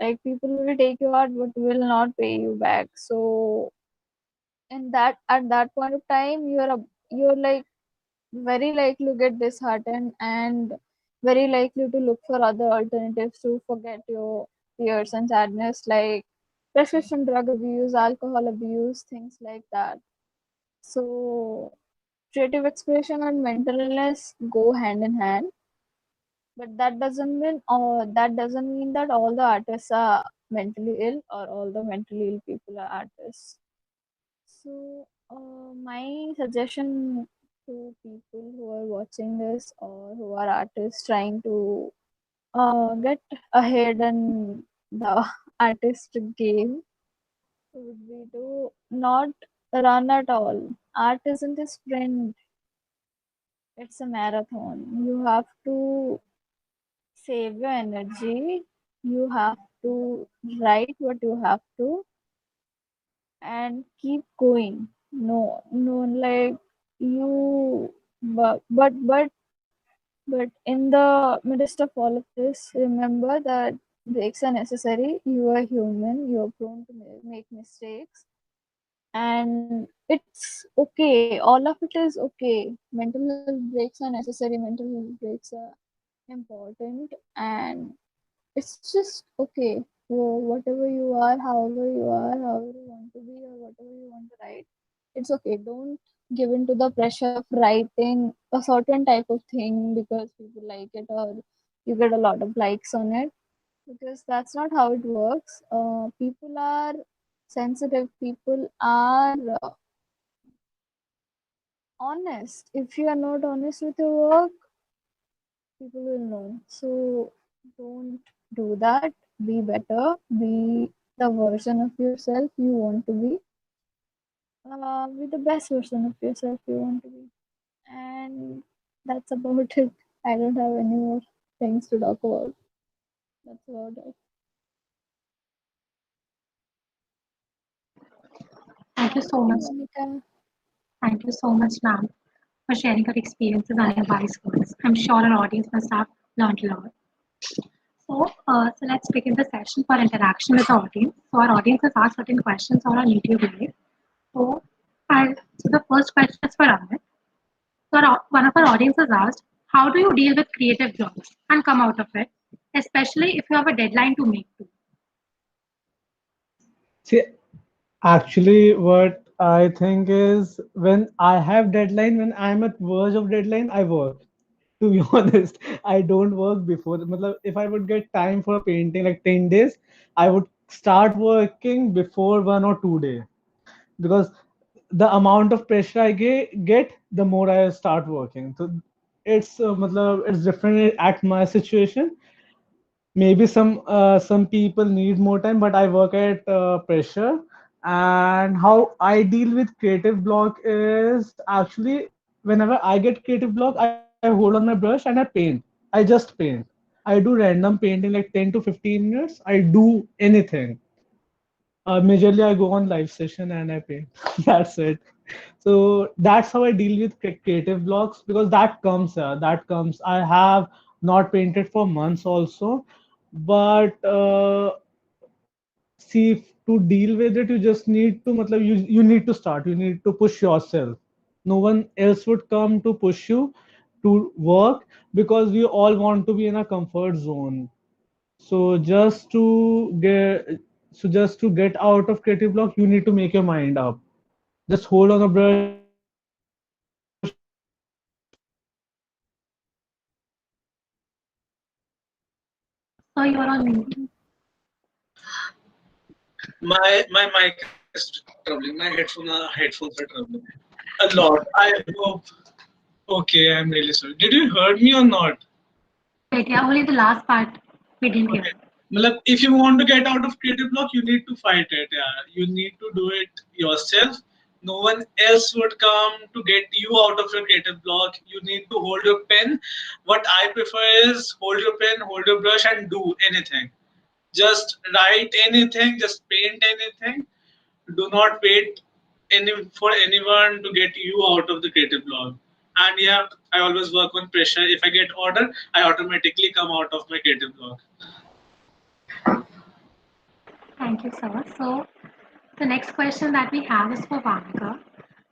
Like people will take your art but will not pay you back. So in that at that point of time, you're like very likely to get disheartened and very likely to look for other alternatives to forget your fears and sadness, like prescription drug abuse, alcohol abuse, things like that. So creative expression and mental illness go hand in hand, but that doesn't mean that all the artists are mentally ill or all the mentally ill people are artists. So my suggestion to people who are watching this or who are artists trying to get ahead in the artist game would be to not run at all. Art isn't a sprint, it's a marathon. You have to save your energy, you have to write what you have to, and keep going. No, like you, but in the midst of all of this, remember that breaks are necessary. You are human, you are prone to make mistakes, and it's okay. All of it is okay. Mental health breaks are necessary, mental health breaks are important, and it's just okay. So whatever you are, however you are, however you want to be, or whatever you want to write, it's okay. Don't give in to the pressure of writing a certain type of thing because people like it or you get a lot of likes on it, because that's not how it works. People are sensitive people are honest. If you are not honest with your work, people will know. So don't do that. Be better. Be the version of yourself you want to be. Be the best version of yourself you want to be. And that's about it. I don't have any more things to talk about. That's about it. Thank you so Okay, much. Vanika. Thank you so much, ma'am, for sharing your experiences and your wise words. I'm sure our audience must have learned a lot. So let's begin the session for interaction with the audience. So our audience has asked certain questions on our YouTube live. So, so the first question is for Amit. So one of our audience has asked, how do you deal with creative blocks and come out of it, especially if you have a deadline to meet too? See, actually, what I think is when I have deadline, when I'm at verge of deadline, I work. To be honest, I don't work before. Matlab, if I would get time for a painting like 10 days, I would start working before 1 or 2 days, because the amount of pressure I get, the more I start working. So it's matlab, it's different at my situation. Maybe some people need more time, but I work at pressure. And how I deal with creative block is actually whenever I get creative block, I hold on my brush and I paint. I just paint. I do random painting like 10 to 15 minutes. I do anything. Majorly I go on live session and I paint. That's it. So that's how I deal with creative blocks, because that comes. I have not painted for months also, but see, to deal with it, you just need to, matlab, you need to start. You need to push yourself. No one else would come to push you to work, because we all want to be in a comfort zone. So just to get out of creative block, you need to make your mind up. Just hold on a brush and paint. That's it. So you are on mute. My mic is troubling. My headphones are troubling a lot. I hope. Okay, I'm really sorry. Did you heard me or not? Wait, yeah, only the last part we didn't hear. Okay. Matlab, if you want to get out of creative block, you need to fight it. Yeah, you need to do it yourself. No one else would come to get you out of your creative block. You need to hold your pen. What I prefer is hold your pen, hold your brush, and do anything. Just write anything. Just paint anything. Do not wait for anyone to get you out of the creative block. And yeah, I always work on pressure. If I get order, I automatically come out of my creative block. Thank you, sir. So the next question that we have is for Vanika.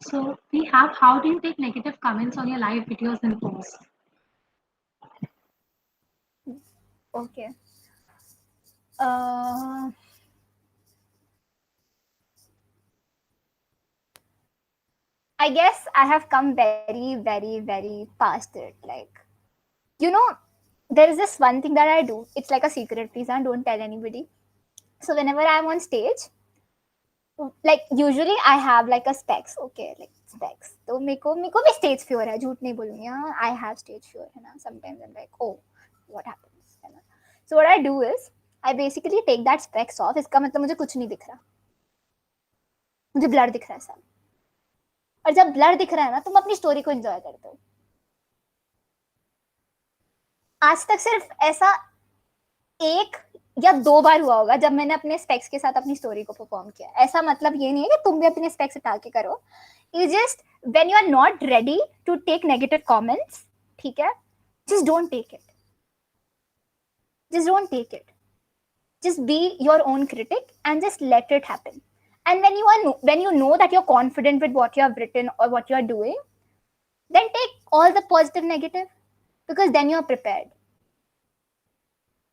So we have, how do you take negative comments on your live videos and posts? Okay. Uh, I guess I have come very, very, very past it. Like, you know, there is this one thing that I do. It's like a secret, please, and don't tell anybody. So whenever I'm on stage, like usually I have like a specs, okay, like specs. तो मेरे को भी stage fear है, झूठ नहीं बोलूँगी हाँ, I have stage fear है ना. Sometimes I'm like, oh, what happens? है ना. So what I do is I basically take that specs off. इसका मतलब मुझे कुछ नहीं दिख रहा, मुझे ब्लर दिख रहा है सब. और जब ब्लर दिख रहा है ना, तुम अपनी स्टोरी को एंजॉय करते हो. आज तक सिर्फ ऐसा 1 या 2 बार हुआ होगा जब मैंने अपने स्पेक्स के साथ अपनी स्टोरी को परफॉर्म किया. ऐसा मतलब ये नहीं है कि तुम भी अपने स्पेक्स हटा के करो. You just, when you are not ready to take negative comments, ठीक है, just don't take it. Just don't take it. Just be your own critic and just let it happen. And when you know that you're confident with what you have written or what you are doing, then take all the positive, negative, because then you are prepared.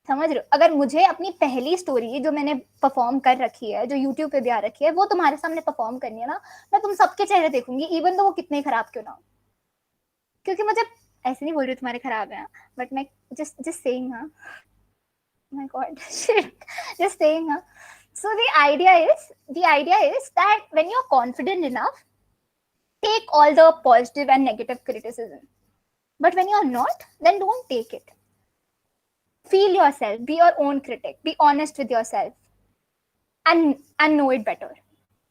समझ रहे हो. अगर मुझे अपनी पहली story जो मैंने perform कर रखी है, जो यूट्यूब पे भी आ रखी है, वो तुम्हारे सामने परफॉर्म करनी है ना, मैं तुम सबके चेहरे देखूंगी, इवन तो वो कितने खराब क्यों ना हो. क्योंकि मुझे ऐसे नहीं बोल रही तुम्हारे खराब है, बट मैं जस्ट सेइंग हाँ. My God shit, just saying हाँ. So the idea is that when you're confident enough, take all the positive and negative criticism. But when you're not, then don't take it. Feel yourself, be your own critic, be honest with yourself, and know it better.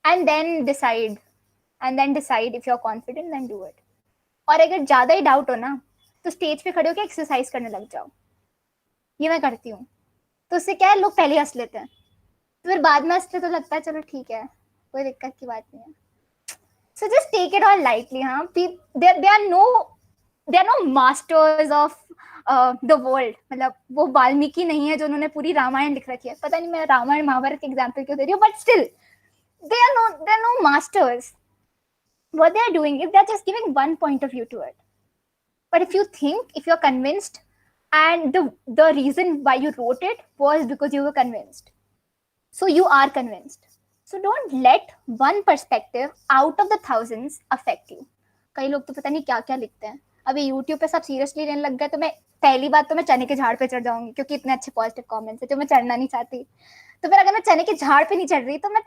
And then decide if you're confident, then do it. और अगर ज्यादा ही doubt हो ना, तो stage पे खड़े होकर exercise करने लग जाओ. ये मैं करती हूँ. तो उससे क्या है, लोग पहले हंस लेते हैं, तो फिर बाद में हंसते तो लगता है चलो ठीक है, कोई दिक्कत की बात नहीं है. So just take it all lightly, huh? They are no masters of the world. मतलब वो वाल्मीकि नहीं है जो उन्होंने पूरी रामायण लिख रखी है. पता नहीं मैं रामायण महाभारत के एग्जाम्पल क्यों दे रही हूँ, but still they are no masters. What they are doing is they are just giving one point of view to it. But if you're convinced, and the reason why you wrote it was because you were convinced, so you are convinced. So don't let one perspective out of the thousands affect you. कई लोग तो पता नहीं क्या क्या लिखते हैं. अभी YouTube पे सब सीरियसली लेने लग गए, तो मैं पहली बात तो मैं चने के झाड़ पे चढ़ जाऊंगी, क्योंकि इतने अच्छे पॉजिटिव कमेंट्स है जो मैं चढ़ना नहीं चाहती. तो फिर अगर मैं चने के झाड़ पे नहीं चढ़ रही, तो मैं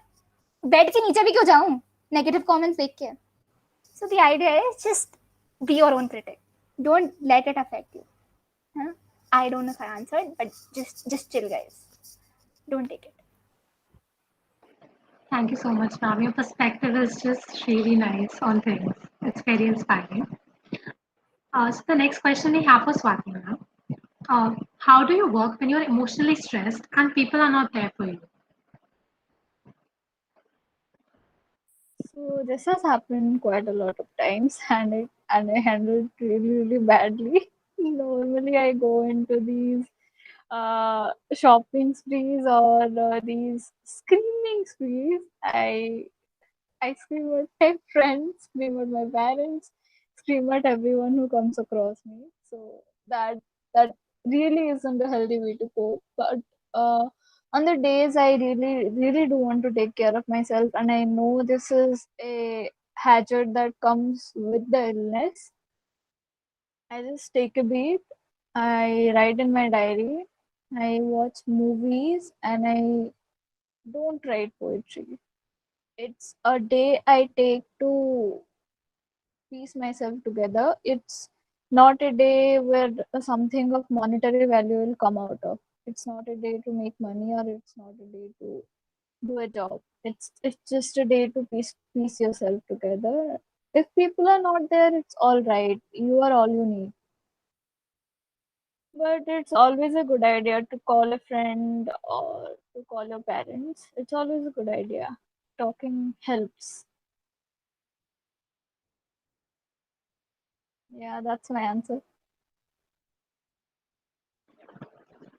बेड के नीचे भी क्यों जाऊं नेगेटिव कमेंट्स देख के. So the idea is just be your own critic. Don't let it affect you. Huh? I don't know if I answered, but just chill, guys. Don't take it. Thank you so much, ma'am. Your perspective is just really nice on things. It's very inspiring. So the next question we have for Swati, ma'am. How do you work when you're emotionally stressed and people are not there for you? So this has happened quite a lot of times, and I handled it really badly. Normally, I go into these shopping sprees or these screaming sprees. I scream at my friends, scream at my parents, scream at everyone who comes across me. So that really isn't a healthy way to cope. But on the days I really do want to take care of myself, and I know this is a hazard that comes with the illness, I just take a beat. I write in my diary. I watch movies, and I don't write poetry. It's a day I take to piece myself together. It's not a day where something of monetary value will come out of. It's not a day to make money, or it's not a day to do a job. It's just a day to piece yourself together. If people are not there, it's all right. You are all you need. But it's always a good idea to call a friend or to call your parents. It's always a good idea. Talking helps. Yeah, that's my answer.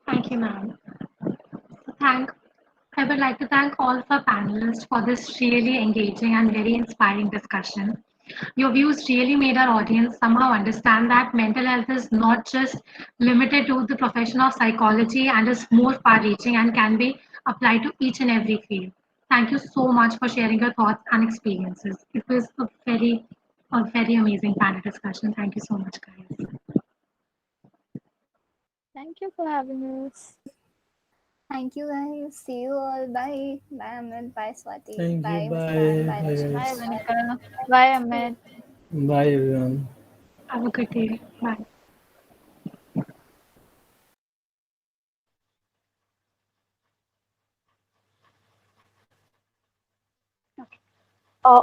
Thank you, ma'am. Thank I would like to thank all of our panelists for this really engaging and very inspiring discussion. Your views really made our audience somehow understand that mental health is not just limited to the profession of psychology and is more far reaching and can be applied to each and every field. Thank you so much for sharing your thoughts and experiences. It was a very amazing panel discussion. Thank you so much, guys. Thank you for having us. Thank you, guys. See you all. Bye. Bye, Amit. Bye, Swati. Thank you. Bye, Muskan. Bye. Bye, Bye, Rashmi. Bye, guys. Vanika. Bye, Amit. Bye, everyone. Have a good day. Bye.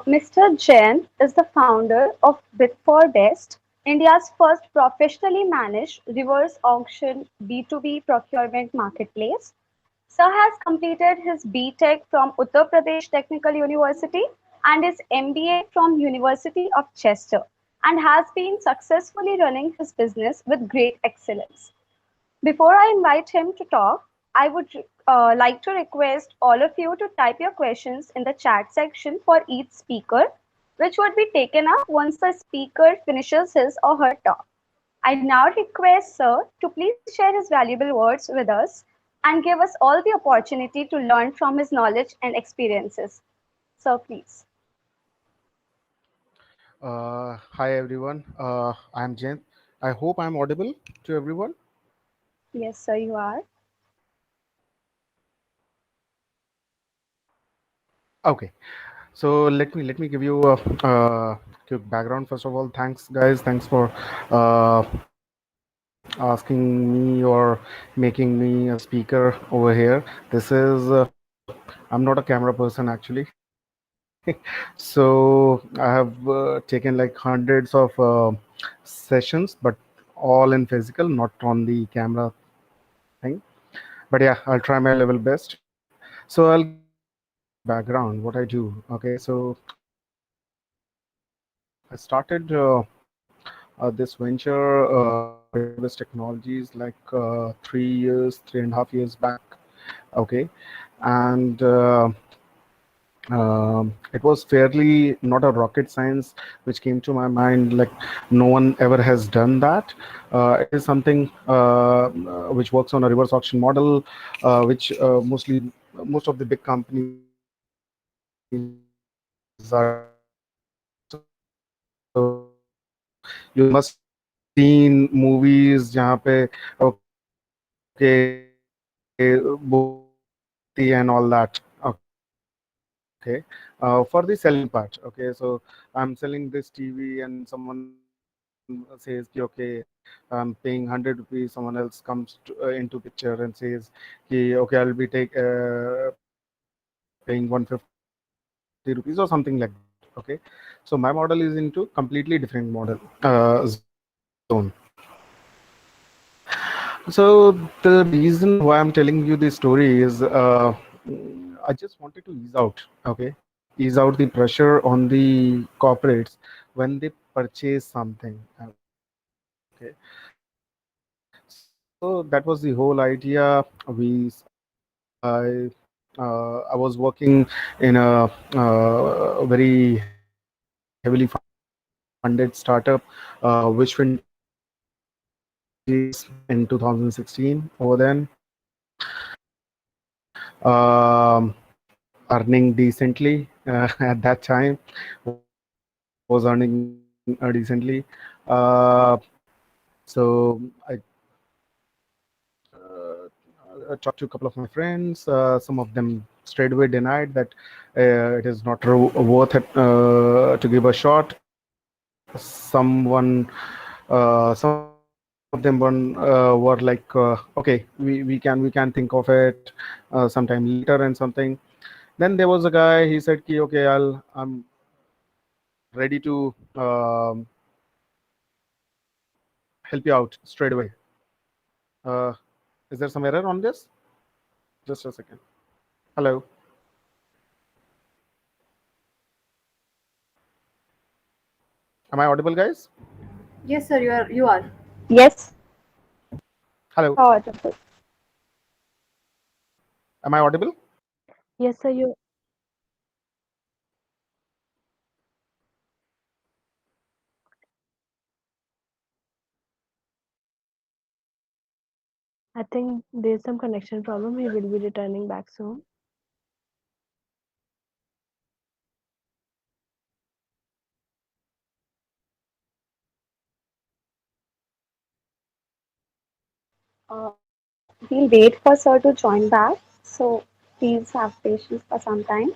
Mr. Jayant is the founder of Bid4 Best, India's first professionally managed reverse auction B2B procurement marketplace. Sir has completed his B.Tech from Uttar Pradesh Technical University and his MBA from University of Chester, and has been successfully running his business with great excellence. Before I invite him to talk, I would like to request all of you to type your questions in the chat section for each speaker, which would be taken up once the speaker finishes his or her talk. I now request Sir to please share his valuable words with us and give us all the opportunity to learn from his knowledge and experiences. Sir, please. Hi everyone. I'm Jayant. I hope I'm audible to everyone. Yes, sir, you are. Okay, so let me give you a quick background. First of all, thanks guys, thanks for asking me or making me a speaker over here. This is I'm not a camera person actually. So I have taken like hundreds of sessions, but all in physical, not on the camera thing. But yeah, I'll try my level best. So I'll give you a quick background what I do. Okay, so I started this venture in database technologies like 3 years, 3.5 years back. Okay, and it was fairly not a rocket science which came to my mind. Like no one ever has done that. It is something which works on a reverse auction model, which most of the big companies are doing. So you must have seen movies जहाँ पे okay books and all that. Okay, for the selling part. Okay, so I'm selling this TV and someone says कि okay, I'm paying 100 rupees. Someone else comes into picture and says कि okay, I'll be paying 150 rupees or something like that. Okay, so my model is into completely different model zone. So the reason why I'm telling you this story is I just wanted to ease out, okay, ease out the pressure on the corporates when they purchase something, okay. So that was the whole idea. I was working in a very heavily funded startup, which went public in 2016 over then. Earning decently at that time, was earning decently. So talked to a couple of my friends. Some of them straight away denied that it is not worth it to give a shot. Some of them were like, okay, we can think of it sometime later and something. Then there was a guy. He said, "Ki okay, I'm ready to help you out straight away." Uh, is there some error on this? Just a second. Hello. Am I audible, guys? Yes, sir, you are. Yes, Hello. audible. Am I audible? Yes, sir. You. I think there's some connection problem. He will be returning back soon. We'll wait for Sir to join back. So please have patience for some time.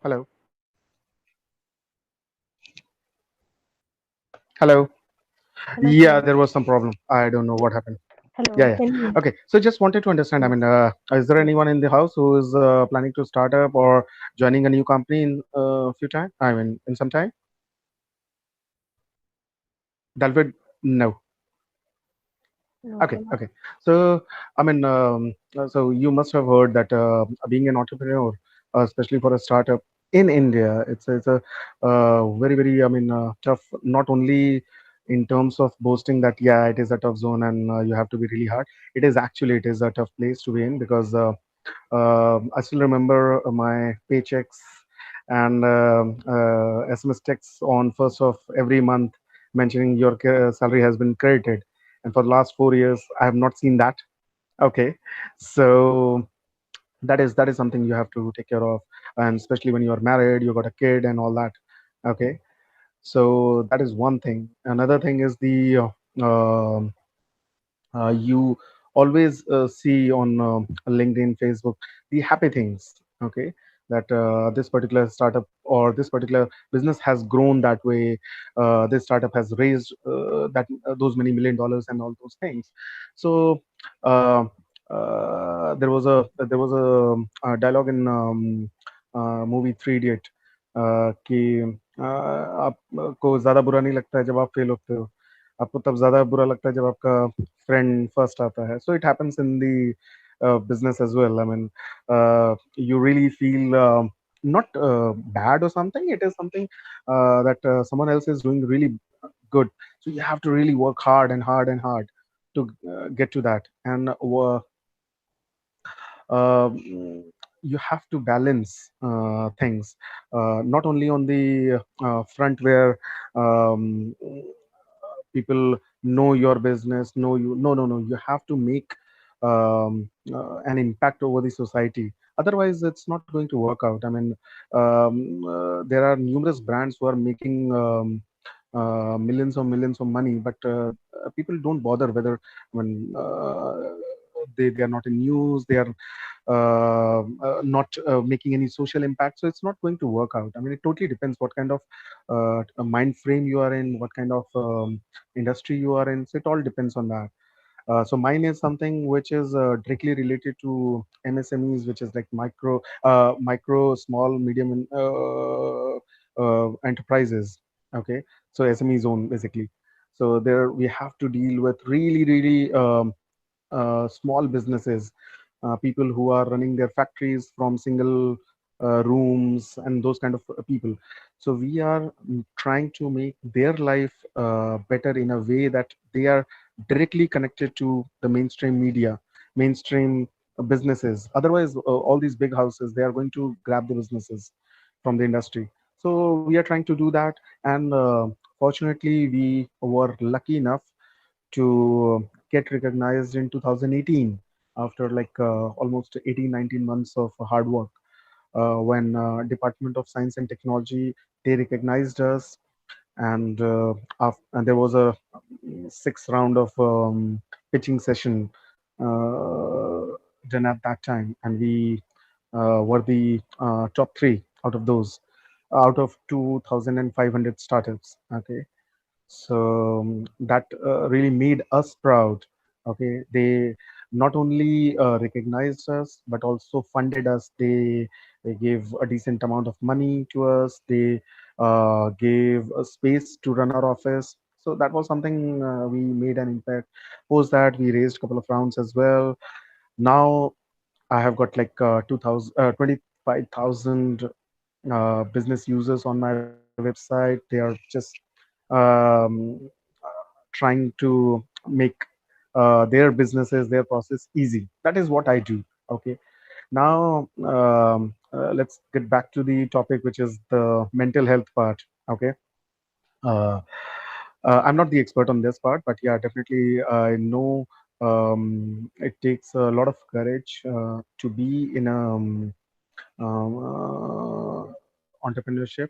Hello. Hello. Hello, Yeah, sir. there was some problem. I don't know what happened. Yeah, Hello. yeah. Can you? Okay. So just wanted to understand. I Yes. mean, is there Yes. anyone in the house who is planning to start up or joining a new company in a few time? I mean, in some time? Dalvid, no. No, Okay, sir. okay. So, I mean, so you must have heard that being an entrepreneur, especially for a startup. in India. It's a very, I mean, tough. Not only in terms of boasting that yeah, it is a tough zone and you have to be really hard. It is a tough place to be in because I still remember my paychecks and SMS texts on first of every month mentioning your salary has been credited. And for the last 4 years, I have not seen that. Okay, so that is something you have to take care of, and especially when you are married, you got a kid and all that. Okay, so that is one thing. Another thing is the you always see on LinkedIn, Facebook, the happy things. Okay, that this particular startup or this particular business has grown that way. This startup has raised that those many $1 million and all those things. So uh, there was a dialogue in movie Three Idiot कि आपको ज्यादा बुरा नहीं लगता है जब आप fail होते हो, आपको तब ज्यादा बुरा लगता है जब आपका friend first आता है. So it happens in the business as well. I mean, you really feel not bad or something. It is something that someone else is doing really good. So you have to really work hard and hard and hard to get to that. And you have to balance things, not only on the front where um, people know your business, know you. No, you have to make an impact over the society. Otherwise it's not going to work out. I mean, there are numerous brands who are making millions of money, but people don't bother whether when they are not in news, they are not making any social impact, so it's not going to work out. I mean, it totally depends what kind of a mind frame you are in, what kind of industry you are in, so it all depends on that. So mine is something which is directly related to MSMEs, which is like micro, small, medium enterprises. Okay, so SME zone basically. So there we have to deal with really small businesses, people who are running their factories from single rooms and those kind of people. So we are trying to make their life better in a way that they are directly connected to the mainstream media, mainstream businesses. Otherwise, all these big houses, they are going to grab the businesses from the industry. So we are trying to do that, and fortunately, we were lucky enough to get recognized in 2018 after like almost 18 19 months of hard work, when Department of Science and Technology, they recognized us. And and there was a sixth round of pitching session done at that time, and we were the top three out of those, out of 2500 startups. Okay, so that really made us proud. Okay, they not only recognized us but also funded us. They gave a decent amount of money to us. They gave a space to run our office. So that was something, we made an impact. Post that, we raised a couple of rounds as well. Now I have got like 2000 25,000 business users on my website. They are just um, trying to make their businesses, their process easy. That is what I do. Okay. Now let's get back to the topic, which is the mental health part. Okay. Uh, I'm not the expert on this part, but yeah, definitely I know it takes a lot of courage to be in a entrepreneurship.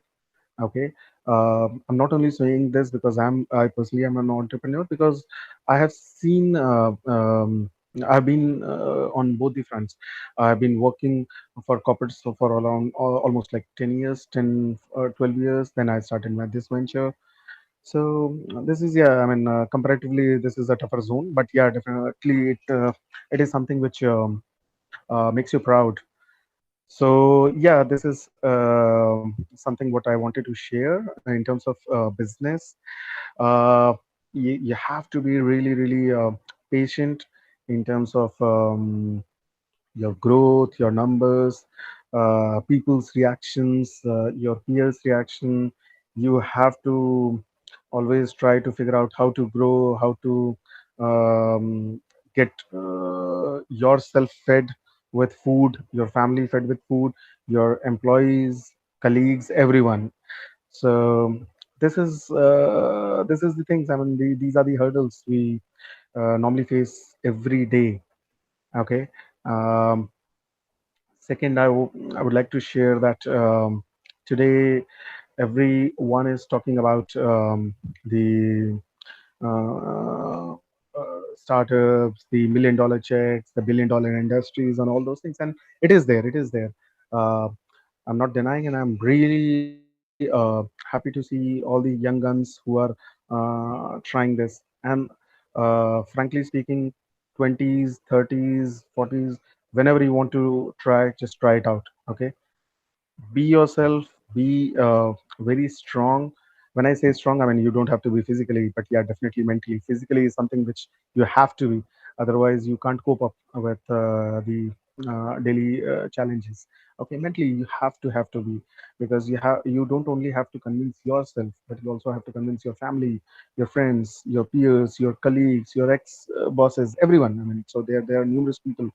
Okay, I'm not only saying this because I personally am an entrepreneur, because I have seen I've been on both the fronts. I've been working for corporates for around almost like 10 years, 10 12 years. Then I started my this venture. So this is, yeah, I mean, comparatively this is a tougher zone, but yeah, definitely it is something which makes you proud. So yeah, this is something what I wanted to share in terms of business. Uh, you have to be really patient in terms of your growth, your numbers. people's reactions, your peers' reaction. You have to always try to figure out how to grow, how to get yourself fed with food, your family fed with food, your employees, colleagues, everyone. So this is the things. I mean, these are the hurdles we normally face every day. Okay. Um, Second, I would like to share that today everyone is talking about the startups, the $1 million checks, the $1 billion industries, and all those things. And it is there. It is there. Uh, I'm not denying, and I'm really happy to see all the young guns who are trying this. And frankly speaking, 20s, 30s, 40s, whenever you want to try, just try it out. Okay, be yourself, be very strong. When I say strong, I mean you don't have to be physically, but yeah, definitely mentally. Physically is something which you have to be, otherwise you can't cope up with the daily challenges. Okay, mentally you have to be, because you don't only have to convince yourself, but you also have to convince your family, your friends, your peers, your colleagues, your ex bosses, everyone. I mean, so there are numerous people.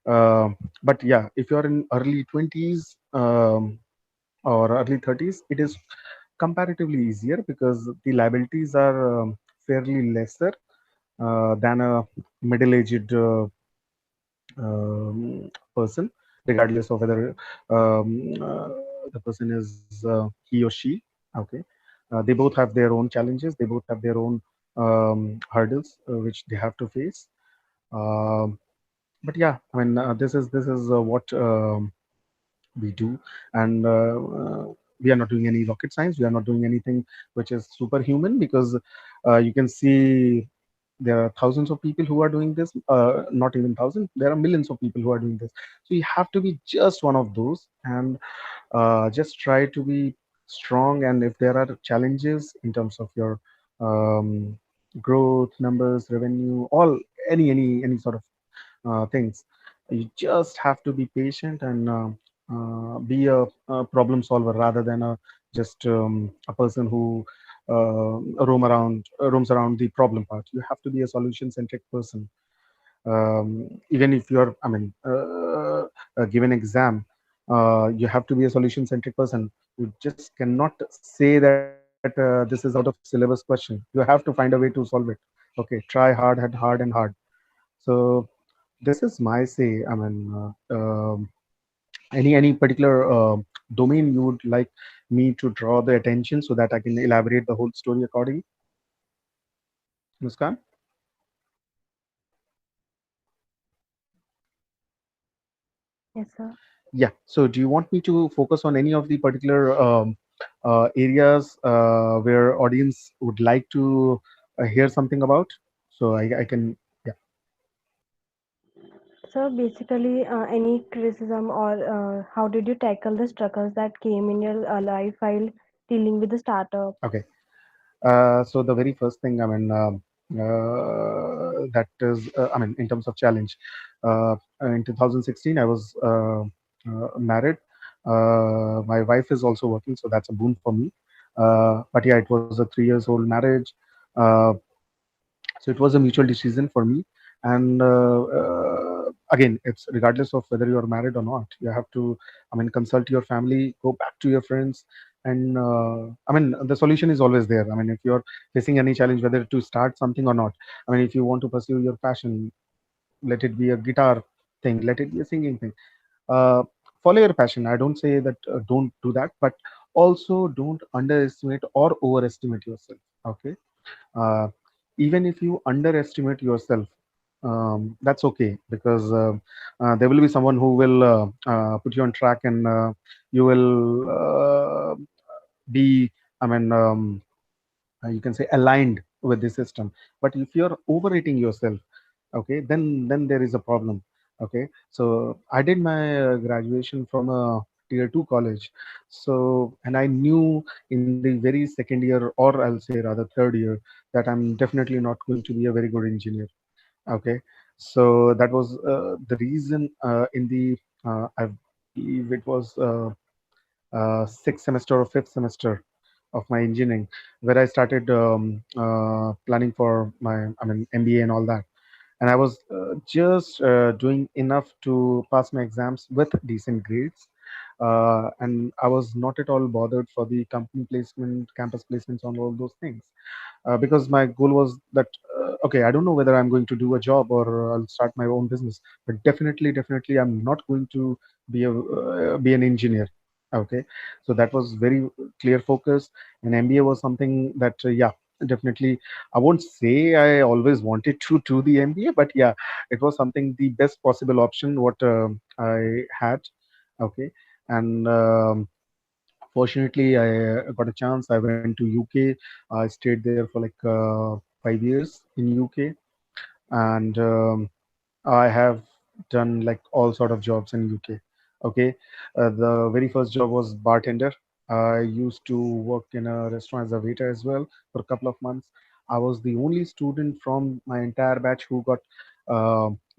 But yeah, if you're in early 20s or early 30s, it is comparatively easier because the liabilities are fairly lesser than a middle-aged person, regardless of whether the person is he or she. Okay, they both have their own challenges. They both have their own hurdles which they have to face. Um, but yeah, I mean, this is what we do, and we are not doing any rocket science. We are not doing anything which is superhuman, because you can see there are thousands of people who are doing this, not even thousands, there are millions of people who are doing this. So you have to be just one of those, and just try to be strong. And if there are challenges in terms of your um, growth, numbers, revenue, all, any sort of things, you just have to be patient and be a problem solver, rather than just a person who roams around the problem part. You have to be a solution centric person. Even if you're, I mean, given exam, you have to be a solution centric person. You just cannot say that this is out of syllabus question. You have to find a way to solve it. Okay, try hard and hard. So this is my say. I mean, any particular domain you would like me to draw the attention, so that I can elaborate the whole story accordingly, Muskan? Yes, sir. Yeah. So do you want me to focus on any of the particular areas where audience would like to hear something about? So I can, yeah. So basically, any criticism or how did you tackle the struggles that came in your life while dealing with the startup? Okay. So the very first thing, I mean, that is, I mean, in terms of challenge, in 2016, I was married. My wife is also working, so that's a boon for me. But yeah, it was a 3 years old marriage. Uh, so it was a mutual decision for me. And again, it's regardless of whether you're married or not, you have to, I mean, consult your family, go back to your friends. And I mean, the solution is always there. I mean, if you're facing any challenge, whether to start something or not, I mean, if you want to pursue your passion, let it be a guitar thing, let it be a singing thing, uh, follow your passion. I don't say that don't do that, but also don't underestimate or overestimate yourself. Okay. uh, Even if you underestimate yourself, that's okay, because there will be someone who will put you on track, and you will be, I mean, you can say, aligned with the system. But if you're overrating yourself, okay, then there is a problem. Okay, so I did my graduation from a tier 2 college. So, and I knew in the very second year, or I'll say rather third year, that I'm definitely not going to be a very good engineer. Okay, so that was the reason. In the I've believe it was sixth semester or fifth semester of my engineering, where I started planning for my, I mean, MBA and all that. And I was just doing enough to pass my exams with decent grades. And I was not at all bothered for the company placement, campus placements, on all those things, because my goal was that okay, I don't know whether I'm going to do a job or I'll start my own business, but definitely I'm not going to be an engineer. Okay, so that was very clear focus, and MBA was something that yeah, definitely. I won't say I always wanted to do the MBA, but yeah, it was something the best possible option what I had. Okay, and fortunately, I got a chance. I went to UK. I stayed there for like 5 years in UK, and I have done like all sort of jobs in UK. Okay, the very first job was bartender. I used to work in a restaurant as a waiter as well for a couple of months. I was the only student from my entire batch who got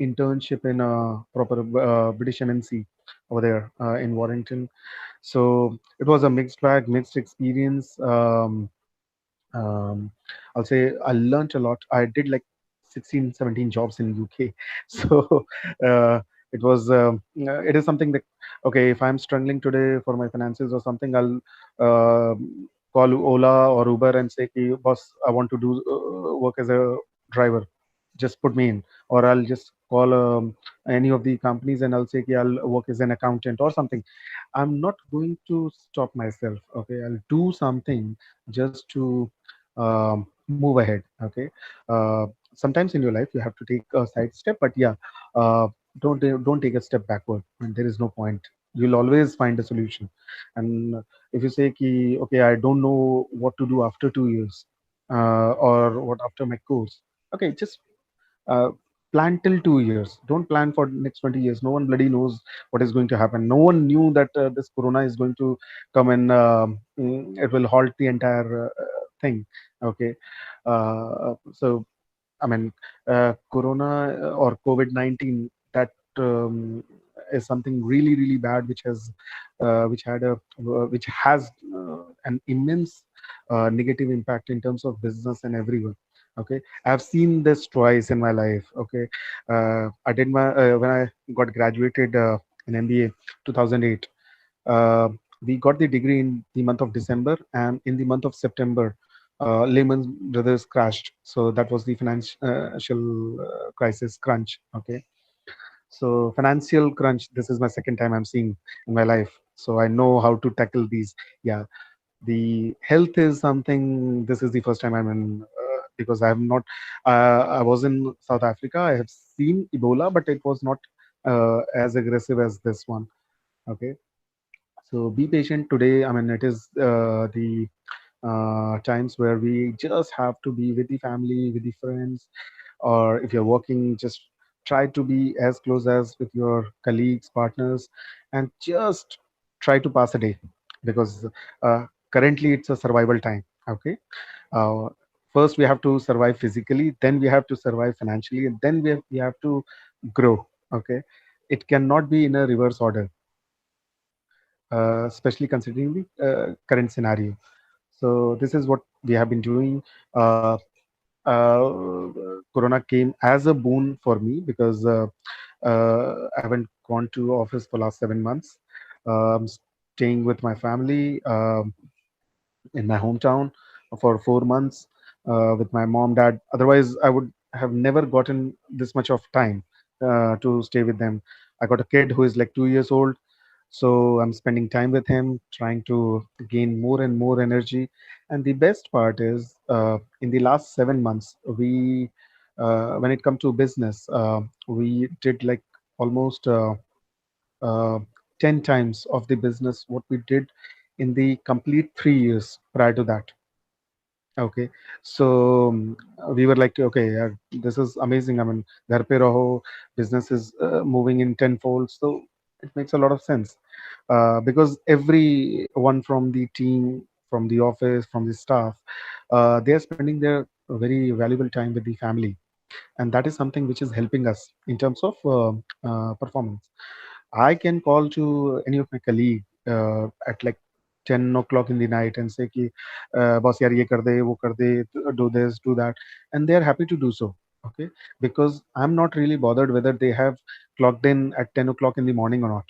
internship in a proper British MNC over there in Warrington. So it was a mixed bag, mixed experience. Um, I'll say I learned a lot. I did like 16, 17 jobs in UK. So it was, it is something that, okay, if I'm struggling today for my finances or something, I'll call Ola or Uber and say, "Ki, boss, I want to do work as a driver. Just put me in." Or I'll just call any of the companies and I'll say, "Ki, I'll work as an accountant or something." I'm not going to stop myself. Okay, I'll do something just to move ahead. Okay, sometimes in your life you have to take a side step, but yeah, uh, don't take a step backward. And there is no point. You'll always find a solution. And if you say, ki, okay, I don't know what to do after 2 years, or what after my course, okay, just uh, plan till 2 years. Don't plan for next 20 years. No one bloody knows what is going to happen. No one knew that this corona is going to come and it will halt the entire thing. Okay, so I mean, corona or COVID-19, that is something really, really bad, which has an immense negative impact in terms of business and everyone. Okay, I've seen this twice in my life. Okay, I did my when I got graduated in MBA 2008. Uh, we got the degree in the month of December, and in the month of September, Lehman Brothers crashed. So that was the financial crisis crunch. Okay, so financial crunch. This is my second time I'm seeing in my life, so I know how to tackle these. Yeah, the health is something. This is the first time I'm in. Because I have not, I was in South Africa. I have seen Ebola, but it was not as aggressive as this one. Okay, so be patient today. I mean, it is the times where we just have to be with the family, with the friends, or if you're working, just try to be as close as with your colleagues, partners, and just try to pass a day, because currently it's a survival time. Okay. Uh, First, we have to survive physically, then we have to survive financially, and then we have to grow. Okay. It cannot be in a reverse order, especially considering the current scenario. So this is what we have been doing. Uh, Corona came as a boon for me because I haven't gone to office for last 7 months. I'm staying with my family in my hometown for 4 months with my mom, dad. Otherwise, I would have never gotten this much of time to stay with them. I got a kid who is like 2 years old, so I'm spending time with him, trying to gain more and more energy. And the best part is, in the last 7 months, when it comes to business, we did like almost uh, 10 times of the business what we did in the complete 3 years prior to that. Okay, so we were like, okay, this is amazing. I mean, Ghar Pe Raho business is moving in tenfold, so it makes a lot of sense because everyone from the team, from the office, from the staff, they are spending their very valuable time with the family, and that is something which is helping us in terms of performance. I can call to any of my colleague at like 10 o'clock in the night and say कि boss यार ये कर दे वो कर दे, do this do that, and they are happy to do so. Okay, because I'm not really bothered whether they have clocked in at 10 o'clock in the morning or not.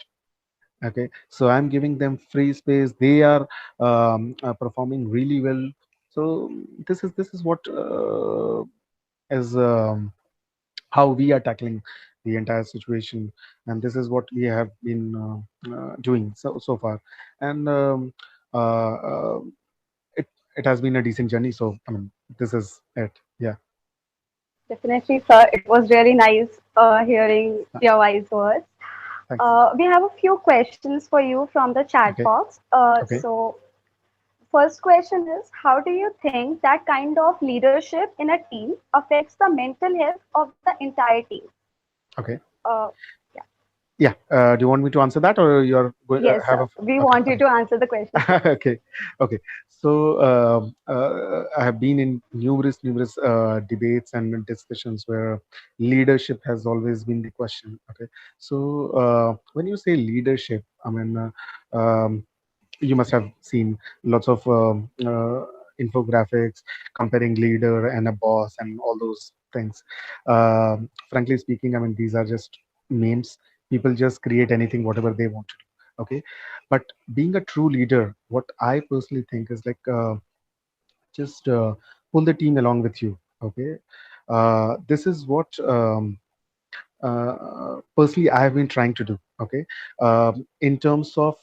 Okay, so I'm giving them free space. They are performing really well. So this is what is how we are tackling the entire situation, and this is what we have been doing so far. And uh, uh, it it has been a decent journey. So I mean, this is it. Yeah. Definitely, sir. It was really nice hearing your wise words. Thanks. We have a few questions for you from the chat Okay. box. Okay. First question is, how do you think that kind of leadership in a team affects the mental health of the entire team? Okay. Uh, yeah. Yeah. Do you want me to answer that, or you're going Yes, have sir. a? We Okay. want you Okay. to answer the question first. Okay. Okay. So I have been in numerous debates and discussions where leadership has always been the question. Okay. So when you say leadership, I mean, you must have seen lots of infographics comparing leader and a boss and all those things. Frankly speaking, I mean, these are just memes. People just create anything whatever they want to do. Okay, but being a true leader, what I personally think is like just pull the team along with you. Okay, this is what personally I have been trying to do. Okay, in terms of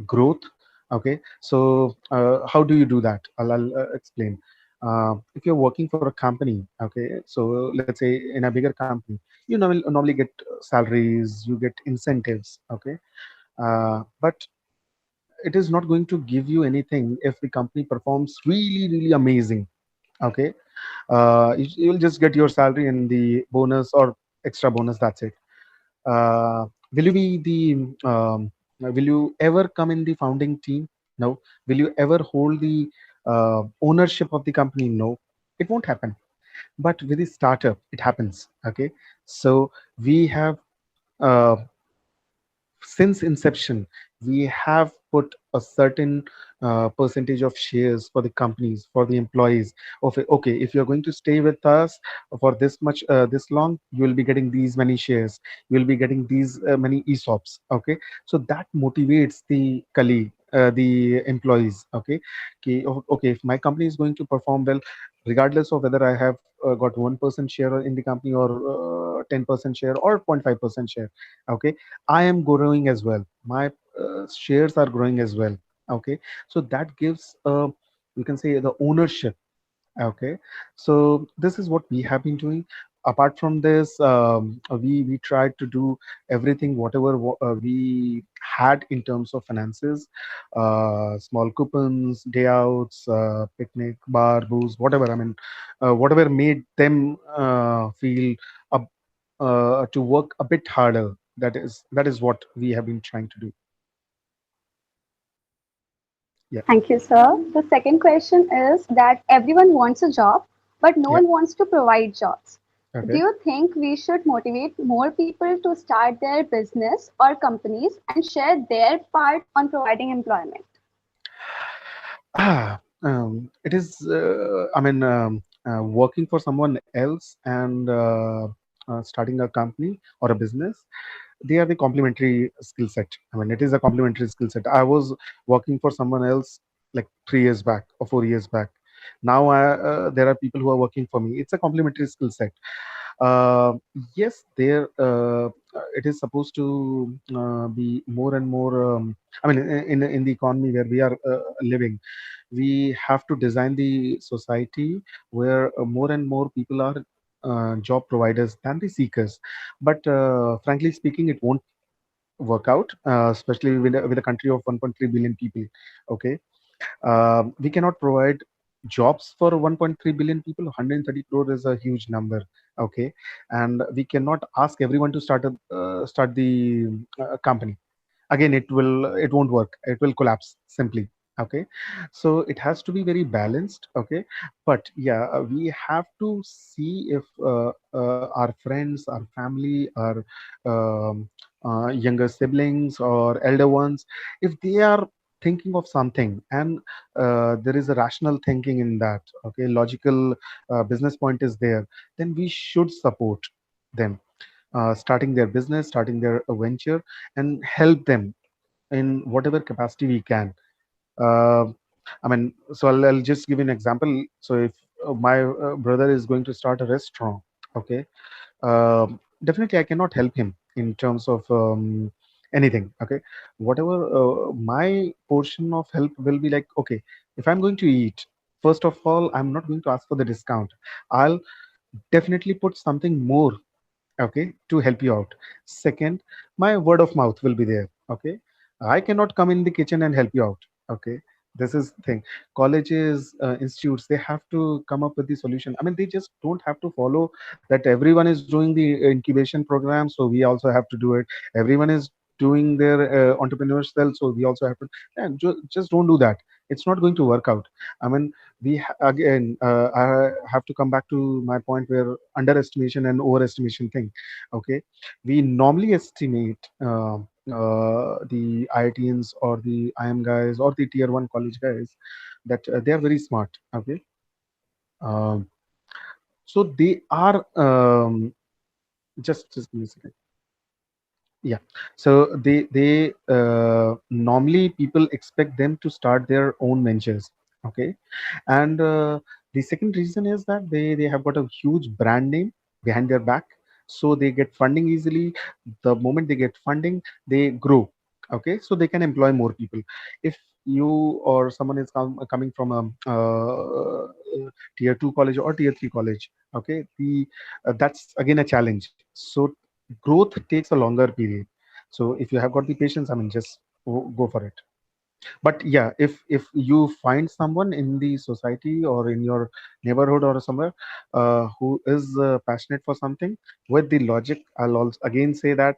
growth. Okay, so how do you do that? I'll explain. If you're working for a company, okay, so let's say in a bigger company, you normally get salaries, you get incentives. Okay, but it is not going to give you anything if the company performs really amazing. Okay, you'll just get your salary and the bonus or extra bonus, that's it. Will you be the will you ever come in the founding team? No. Will you ever hold the ownership of the company? No, it won't happen. But with the startup it happens. Okay, so we have uh, since inception we have put a certain percentage of shares for the companies, for the employees of it. Okay, if you're going to stay with us for this much this long, you will be getting these many shares, you will be getting these many esops. Okay, so that motivates the colleague, the employees. Okay, okay, if my company is going to perform well, regardless of whether I have got 1% share in the company or 10% share or 0.5% share. Okay, I am growing as well. My shares are growing as well. Okay, so that gives you can say the ownership. Okay, so this is what we have been doing. Apart from this, we tried to do everything whatever we had in terms of finances, small coupons, day outs, picnic, bar, booze, whatever. I mean, whatever made them feel to work a bit harder. That is what we have been trying to do. Yeah. Thank you, sir. The second question is that everyone wants a job, but no Yeah. one wants to provide jobs. Do Okay. you think we should motivate more people to start their business or companies and share their part on providing employment? It is. I mean, working for someone else and starting a company or a business, they are the complementary skill set. I mean, it is a complementary skill set. I was working for someone else like 3 years back or 4 years back. Now there are people who are working for me. It's a complementary skill set. uh, yes, there it is supposed to be more and more. I mean, in the economy where we are living, we have to design the society where more and more people are job providers than the seekers. But frankly speaking, it won't work out, especially with a country of 1.3 billion people. Okay, we cannot provide jobs for 1.3 billion people. 130 crore is a huge number. Okay, and we cannot ask everyone to start the company. Again, it won't work, it will collapse simply. Okay, so it has to be very balanced. Okay, but yeah, we have to see if our friends, our family, our um, younger siblings or elder ones, if they are thinking of something and there is a rational thinking in that, okay, logical business point is there, then we should support them starting their business, starting their venture, and help them in whatever capacity we can. uh, I mean, so I'll just give you an example. So if my brother is going to start a restaurant, okay, definitely I cannot help him in terms of anything. Okay, whatever my portion of help will be like, okay, if I'm going to eat, first of all, I'm not going to ask for the discount. I'll definitely put something more, okay, to help you out. Second, my word of mouth will be there. Okay, I cannot come in the kitchen and help you out. Okay, this is the thing. Colleges, institutes, they have to come up with the solution. I mean, they just don't have to follow that everyone is doing the incubation program, so we also have to do it. Everyone is doing their entrepreneurial, so we also have to. And just don't do that. It's not going to work out. I mean, again, I have to come back to my point where underestimation and overestimation thing. Okay, we normally estimate the IITians or the IM guys or the tier one college guys that they are very smart. Okay, um, so they are just give me a second. Yeah, so they normally people expect them to start their own ventures. Okay, and the second reason is that they have got a huge brand name behind their back, so they get funding easily. The moment they get funding, they grow. Okay, so they can employ more people. If you or someone is coming from a tier 2 college or tier 3 college, okay, the that's again a challenge. So growth takes a longer period. So if you have got the patience, I mean, just go for it. But yeah, if you find someone in the society or in your neighborhood or somewhere who is passionate for something, with the logic, I'll also again say that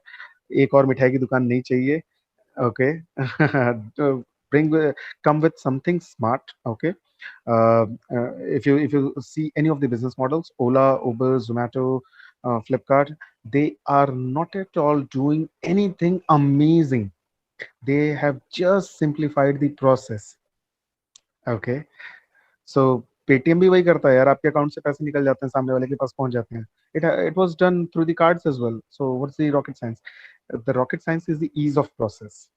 एक और मिठाई की दुकान नहीं चाहिए. Okay, bring come with something smart. Okay, if you see any of the business models, Ola, Uber, Zomato, Flipkart, they are not at all doing anything amazing. They have just simplified the process. Okay, so Paytm भी वही करता है यार, आपके account से पैसे निकल जाते हैं, सामने वाले के पास पहुंच जाते हैं. It was done through the cards as well. So what's the rocket science? The rocket science is the ease of process.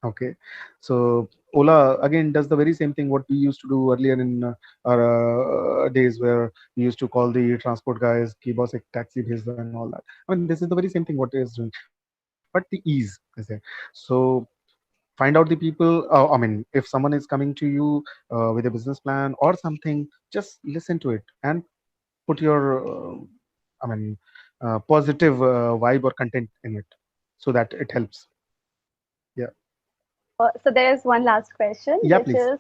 Okay, so Ola again does the very same thing what we used to do earlier in our days, where we used to call the transport guys ki boss ek taxi bhej do and all that. I mean, this is the very same thing what it is doing, but the ease is there. So find out the people. I mean, if someone is coming to you with a business plan or something, just listen to it and put your I mean positive vibe or content in it, so that it helps. Yeah. So there is one last question, Yeah, which please. is,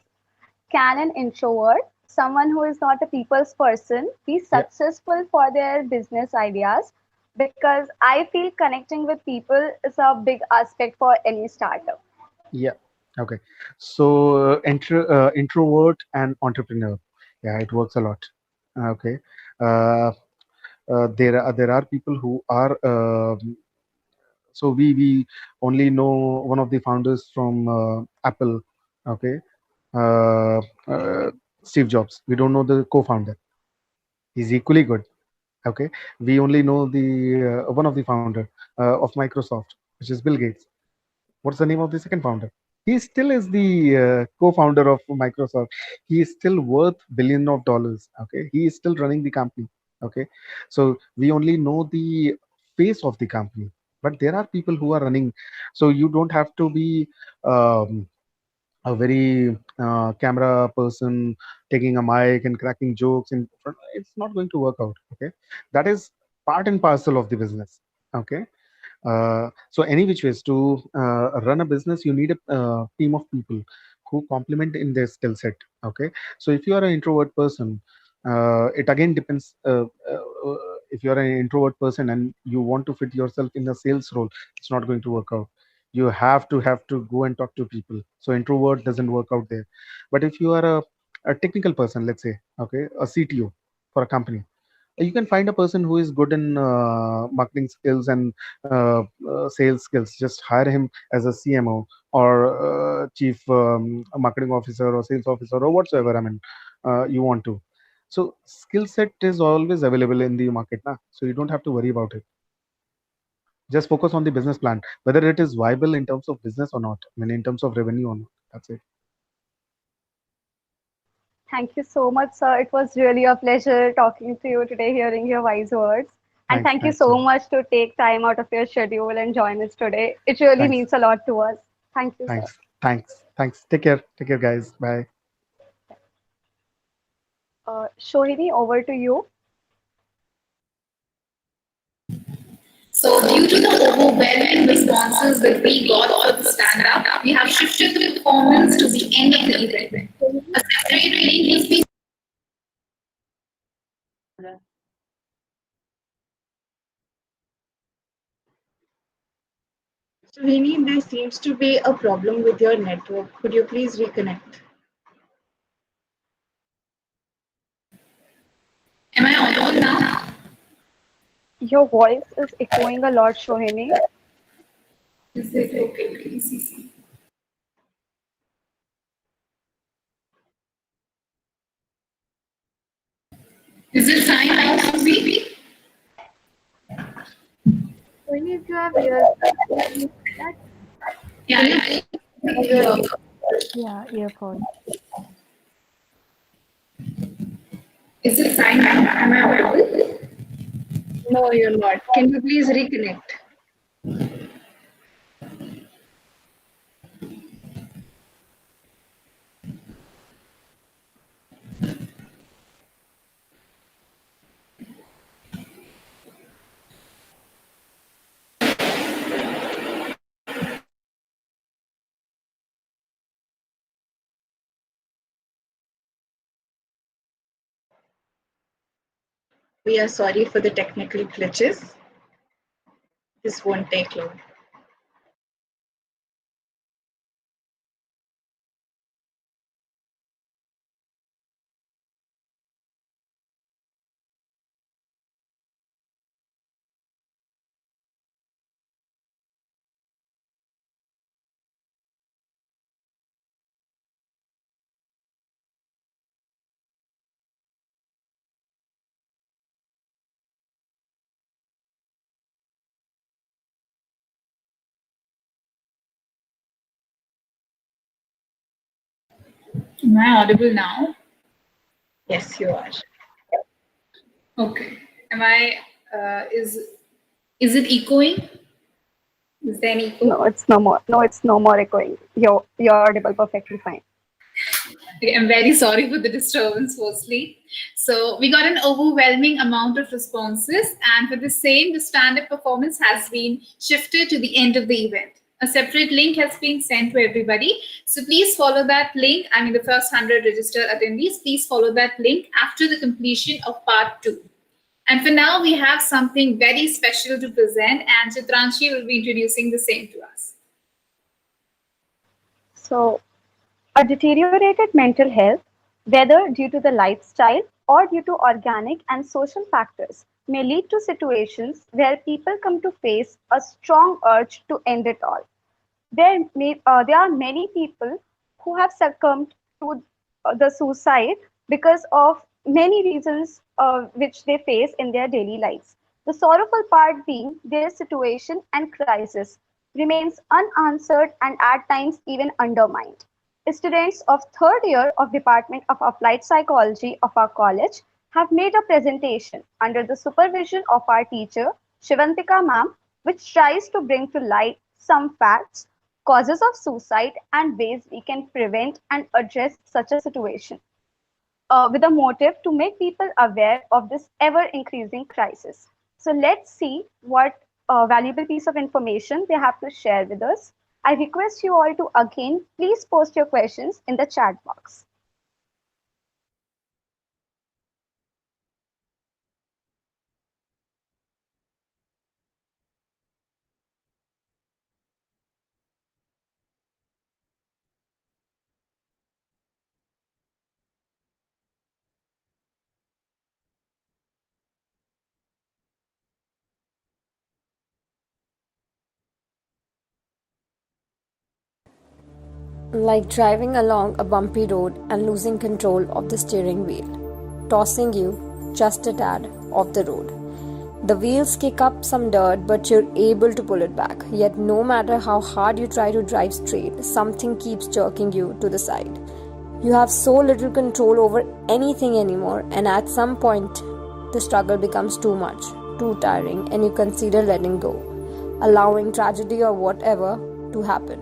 can an introvert, someone who is not a people's person, be Yeah. successful for their business ideas? Because I feel connecting with people is a big aspect for any startup. Yeah. Okay. So introvert and entrepreneur. Yeah, it works a lot. Okay. Uh, there are people who are so we only know one of the founders from Apple. Okay, uh, uh, Steve Jobs. We don't know the co-founder. He's equally good. Okay, we only know the one of the founder of Microsoft, which is Bill Gates. What's the name of the second founder? He still is the co-founder of Microsoft. He is still worth billion of dollars. Okay, he is still running the company. Okay, so we only know the face of the company, but there are people who are running. So you don't have to be um, a very camera person taking a mic and cracking jokes in front. It's not going to work out. Okay, that is part and parcel of the business. Okay, so any which ways to run a business, you need a team of people who complement in their skill set. Okay, so if you are an introvert person, it again depends. If you are an introvert person and you want to fit yourself in a sales role, it's not going to work out. You have to go and talk to people. So introvert doesn't work out there. But if you are a technical person, let's say, okay, a CTO for a company, You can find a person who is good in marketing skills and sales skills. Just hire him as a CMO or chief marketing officer or sales officer or whatsoever. I mean, you want to. So skill set is always available in the market now, so you don't have to worry about it. Just focus on the business plan, whether it is viable in terms of business or not. I mean, in terms of revenue or not. That's it. Thank you so much, sir. It was really a pleasure talking to you today, hearing your wise words. And Thanks. thank you Thanks, so Jay. much to take time out of your schedule and join us today. It really Thanks. means a lot to us. Thank you, sir. Thanks. Thanks. Thanks. Take care. Take care, guys. Bye. Shohini, over to you. So, due to the overwhelming responses that we got for the stand up, we have shifted the performance to the end of the event. A separate link has been. Rini, there seems to be a problem with your network. Could you please reconnect? Am I audible now? Your voice is echoing a lot, Shohini. Is it okay? Please. Is it fine now, Susie? Rini, if you have earbuds, can you do that? Yeah, yeah. Your Yeah, earphone. Is it fine now? Am I audible? No, you're not. Can you please reconnect? We are sorry for the technical glitches. This won't take long. Am I audible now? Yes, you are. Okay. Am I? Is it echoing? Is there an No, echo? it's no more. No, it's no more echoing. You're audible perfectly fine. Okay, I'm very sorry for the disturbance, firstly. So, we got an overwhelming amount of responses, and for the same, the stand up performance has been shifted to the end of the event. A separate link has been sent to everybody. So, please follow that link. I mean, the first 100 registered attendees, please follow that link after the completion of part 2. And for now, we have something very special to present, and Chitranshi will be introducing the same to us. So, a deteriorated mental health, whether due to the lifestyle or due to organic and social factors, may lead to situations where people come to face a strong urge to end it all. There are many people who have succumbed to the suicide because of many reasons which they face in their daily lives. The sorrowful part being their situation and crisis remains unanswered and at times even undermined. Students of third year of Department of Applied Psychology of our college have made a presentation under the supervision of our teacher Shivantika ma'am, which tries to bring to light some facts, causes of suicide, and ways we can prevent and address such a situation, with a motive to make people aware of this ever increasing crisis. So let's see what valuable piece of information they have to share with us. I request you all to again please post your questions in the chat box. like driving along a bumpy road and losing control of the steering wheel, tossing you just a tad off the road. The wheels kick up some dirt, but you're able to pull it back. Yet no matter how hard you try to drive straight, something keeps jerking you to the side. You have so little control over anything anymore, and at some point, the struggle becomes too much, too tiring, and you consider letting go, allowing tragedy or whatever to happen.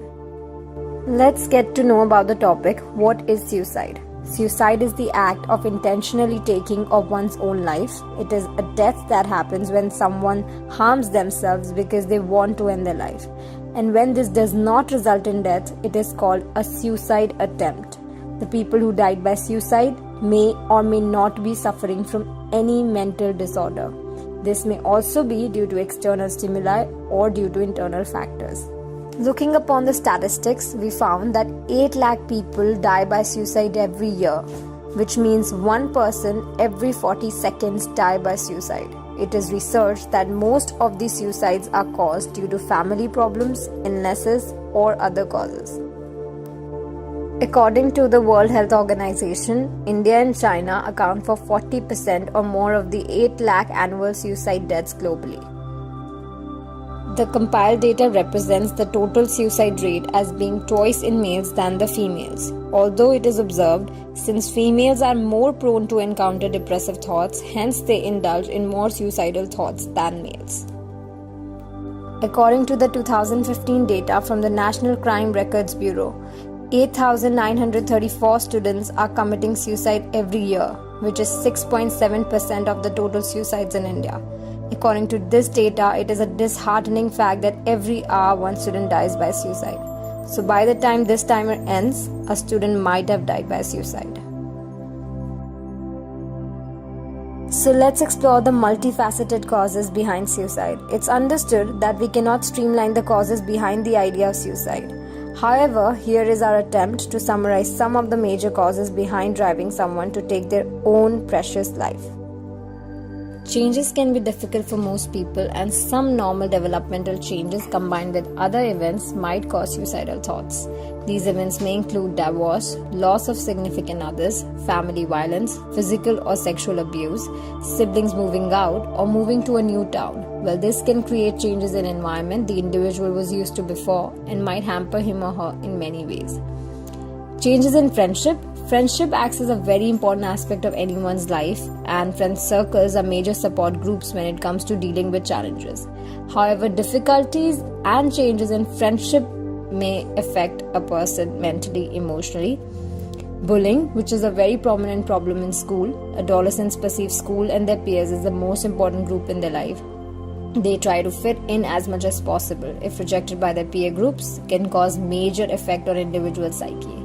Let's get to know about the topic. What is suicide? Suicide is the act of intentionally taking of one's own life. It is a death that happens when someone harms themselves because they want to end their life. And when this does not result in death, it is called a suicide attempt. The people who died by suicide may or may not be suffering from any mental disorder. This may also be due to external stimuli or due to internal factors. Looking upon the statistics, we found that 8 lakh people die by suicide every year, which means one person every 40 seconds die by suicide. It is researched that most of these suicides are caused due to family problems, illnesses, or other causes. According to the World Health Organization, India and China account for 40% or more of the 8 lakh annual suicide deaths globally. The compiled data represents the total suicide rate as being twice in males than the females. Although it is observed, since females are more prone to encounter depressive thoughts, hence they indulge in more suicidal thoughts than males. According to the 2015 data from the National Crime Records Bureau, 8,934 students are committing suicide every year, which is 6.7% of the total suicides in India. According to this data, it is a disheartening fact that every hour one student dies by suicide. So by the time this timer ends, a student might have died by suicide. So let's explore the multifaceted causes behind suicide. It's understood that we cannot streamline the causes behind the idea of suicide. However, here is our attempt to summarize some of the major causes behind driving someone to take their own precious life. Changes can be difficult for most people, and some normal developmental changes combined with other events might cause suicidal thoughts. These events may include divorce, loss of significant others, family violence, physical or sexual abuse, siblings moving out, or moving to a new town. Well, this can create changes in environment the individual was used to before and might hamper him or her in many ways. Changes in friendship. Friendship acts as a very important aspect of anyone's life, and friend circles are major support groups when it comes to dealing with challenges. However, difficulties and changes in friendship may affect a person mentally, emotionally. Bullying, which is a very prominent problem in school. Adolescents perceive school and their peers as the most important group in their life. They try to fit in as much as possible. If rejected by their peer groups, can cause major effect on individual psyche.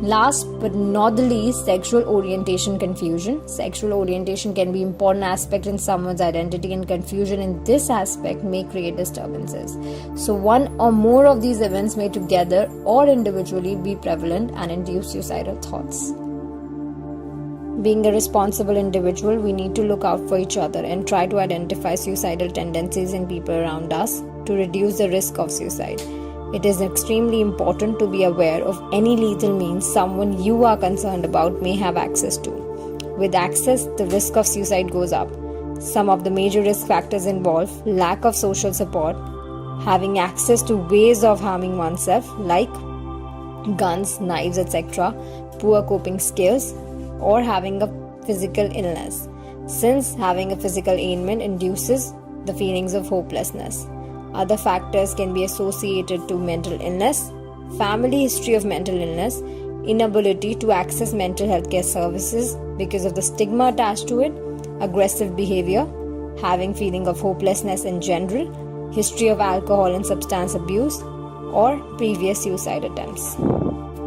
Last but not the least, sexual orientation confusion. Sexual orientation can be an important aspect in someone's identity, and confusion in this aspect may create disturbances. So one or more of these events may together or individually be prevalent and induce suicidal thoughts. Being a responsible individual, we need to look out for each other and try to identify suicidal tendencies in people around us to reduce the risk of suicide. It is extremely important to be aware of any lethal means someone you are concerned about may have access to. With access, the risk of suicide goes up. Some of the major risk factors involve lack of social support, having access to ways of harming oneself like guns, knives, etc., poor coping skills, or having a physical illness, since having a physical ailment induces the feelings of hopelessness. Other factors can be associated to mental illness, family history of mental illness, inability to access mental health care services because of the stigma attached to it, aggressive behavior, having feeling of hopelessness in general, history of alcohol and substance abuse, or previous suicide attempts.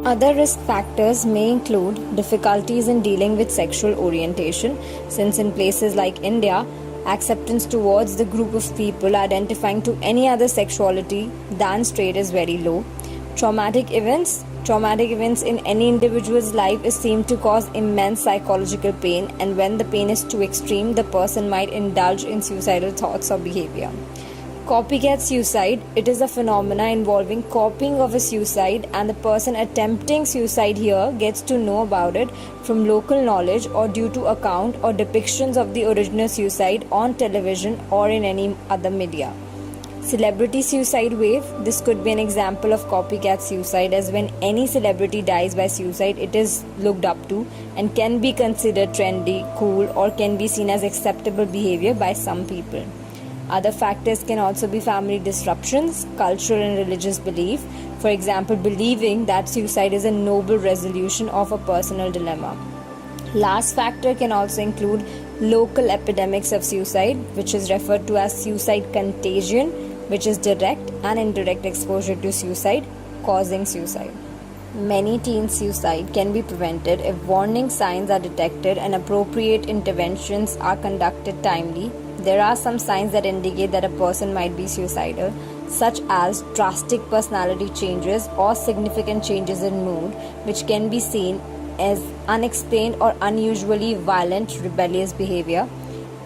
Other risk factors may include difficulties in dealing with sexual orientation, since in places like India, acceptance towards the group of people identifying to any other sexuality than straight is very low. Traumatic events in any individual's life is seen to cause immense psychological pain, and when the pain is too extreme, the person might indulge in suicidal thoughts or behavior. Copycat suicide, it is a phenomena involving copying of a suicide, and the person attempting suicide here gets to know about it from local knowledge or due to account or depictions of the original suicide on television or in any other media. Celebrity suicide wave, this could be an example of copycat suicide, as when any celebrity dies by suicide, it is looked up to and can be considered trendy, cool, or can be seen as acceptable behavior by some people. Other factors can also be family disruptions, cultural and religious belief, for example, believing that suicide is a noble resolution of a personal dilemma. Last factor can also include local epidemics of suicide, which is referred to as suicide contagion, which is direct and indirect exposure to suicide causing suicide. Many teen suicide can be prevented if warning signs are detected and appropriate interventions are conducted timely. There are some signs that indicate that a person might be suicidal, such as drastic personality changes or significant changes in mood, which can be seen as unexplained or unusually violent rebellious behavior,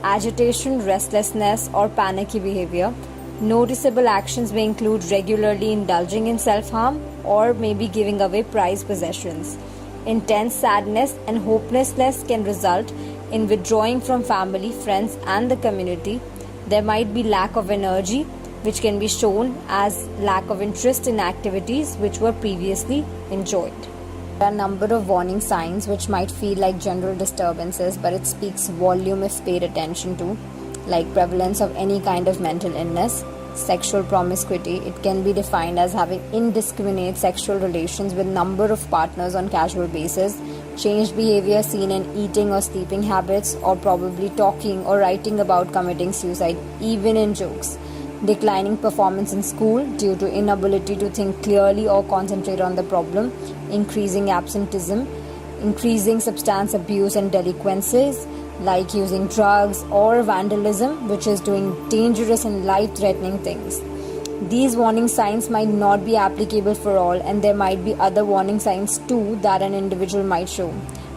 agitation, restlessness, or panicky behavior. Noticeable actions may include regularly indulging in self-harm or maybe giving away prized possessions. Intense sadness and hopelessness can result in withdrawing from family, friends, and the community. There might be lack of energy, which can be shown as lack of interest in activities which were previously enjoyed. There are a number of warning signs which might feel like general disturbances, but it speaks volume if paid attention to, like prevalence of any kind of mental illness, sexual promiscuity. It can be defined as having indiscriminate sexual relations with number of partners on casual basis, changed behavior seen in eating or sleeping habits, or probably talking or writing about committing suicide even in jokes. Declining performance in school due to inability to think clearly or concentrate on the problem, increasing absenteeism, increasing substance abuse and delinquencies like using drugs or vandalism, which is doing dangerous and life-threatening things. These warning signs might not be applicable for all, and there might be other warning signs too that an individual might show.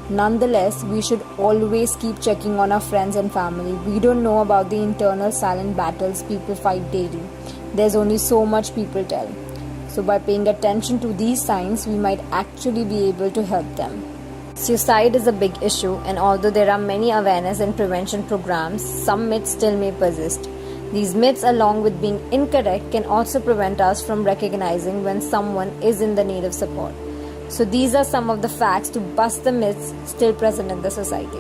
Nonetheless, we should always keep checking on our friends and family. We don't know about the internal silent battles people fight daily. There's only so much people tell. So by paying attention to these signs, we might actually be able to help them. Suicide is a big issue, and although there are many awareness and prevention programs, some myths still may persist. These myths, along with being incorrect, can also prevent us from recognizing when someone is in the need of support. So these are some of the facts to bust the myths still present in the society.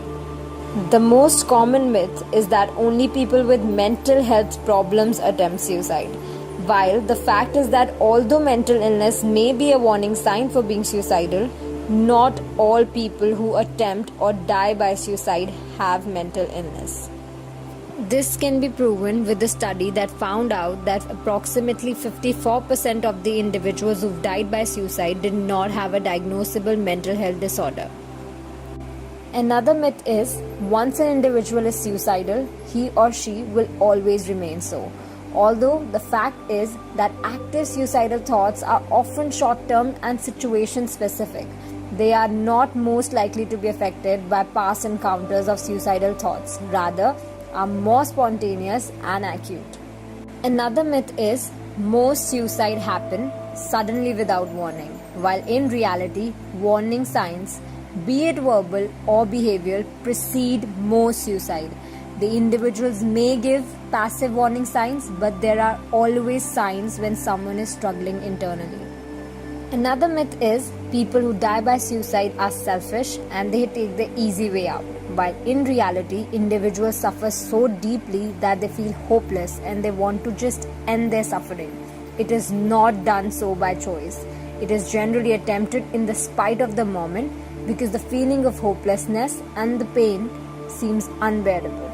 The most common myth is that only people with mental health problems attempt suicide, while the fact is that although mental illness may be a warning sign for being suicidal, not all people who attempt or die by suicide have mental illness. This can be proven with a study that found out that approximately 54% of the individuals who died by suicide did not have a diagnosable mental health disorder. Another myth is, once an individual is suicidal, he or she will always remain so. Although the fact is that active suicidal thoughts are often short-term and situation-specific. They are not most likely to be affected by past encounters of suicidal thoughts, rather are more spontaneous and acute. Another myth is, most suicide happen suddenly without warning, while in reality, warning signs, be it verbal or behavioral, precede most suicide. The individuals may give passive warning signs, but there are always signs when someone is struggling internally. Another myth is, people who die by suicide are selfish and they take the easy way out, while in reality, individuals suffer so deeply that they feel hopeless and they want to just end their suffering. It is not done so by choice. It is generally attempted in the spite of the moment because the feeling of hopelessness and the pain seems unbearable.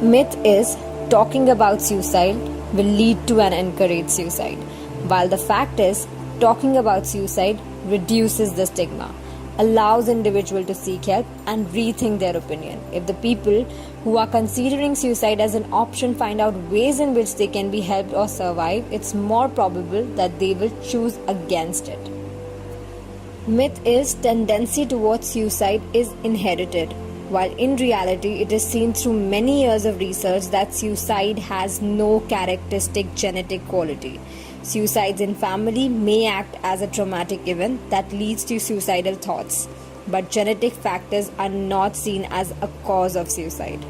Myth is, talking about suicide will lead to and encourage suicide, while the fact is, talking about suicide reduces the stigma, allows individuals to seek help and rethink their opinion. If the people who are considering suicide as an option find out ways in which they can be helped or survive, it's more probable that they will choose against it. Myth is, tendency towards suicide is inherited, while in reality it is seen through many years of research that suicide has no characteristic genetic quality. Suicides in family may act as a traumatic event that leads to suicidal thoughts, but genetic factors are not seen as a cause of suicide.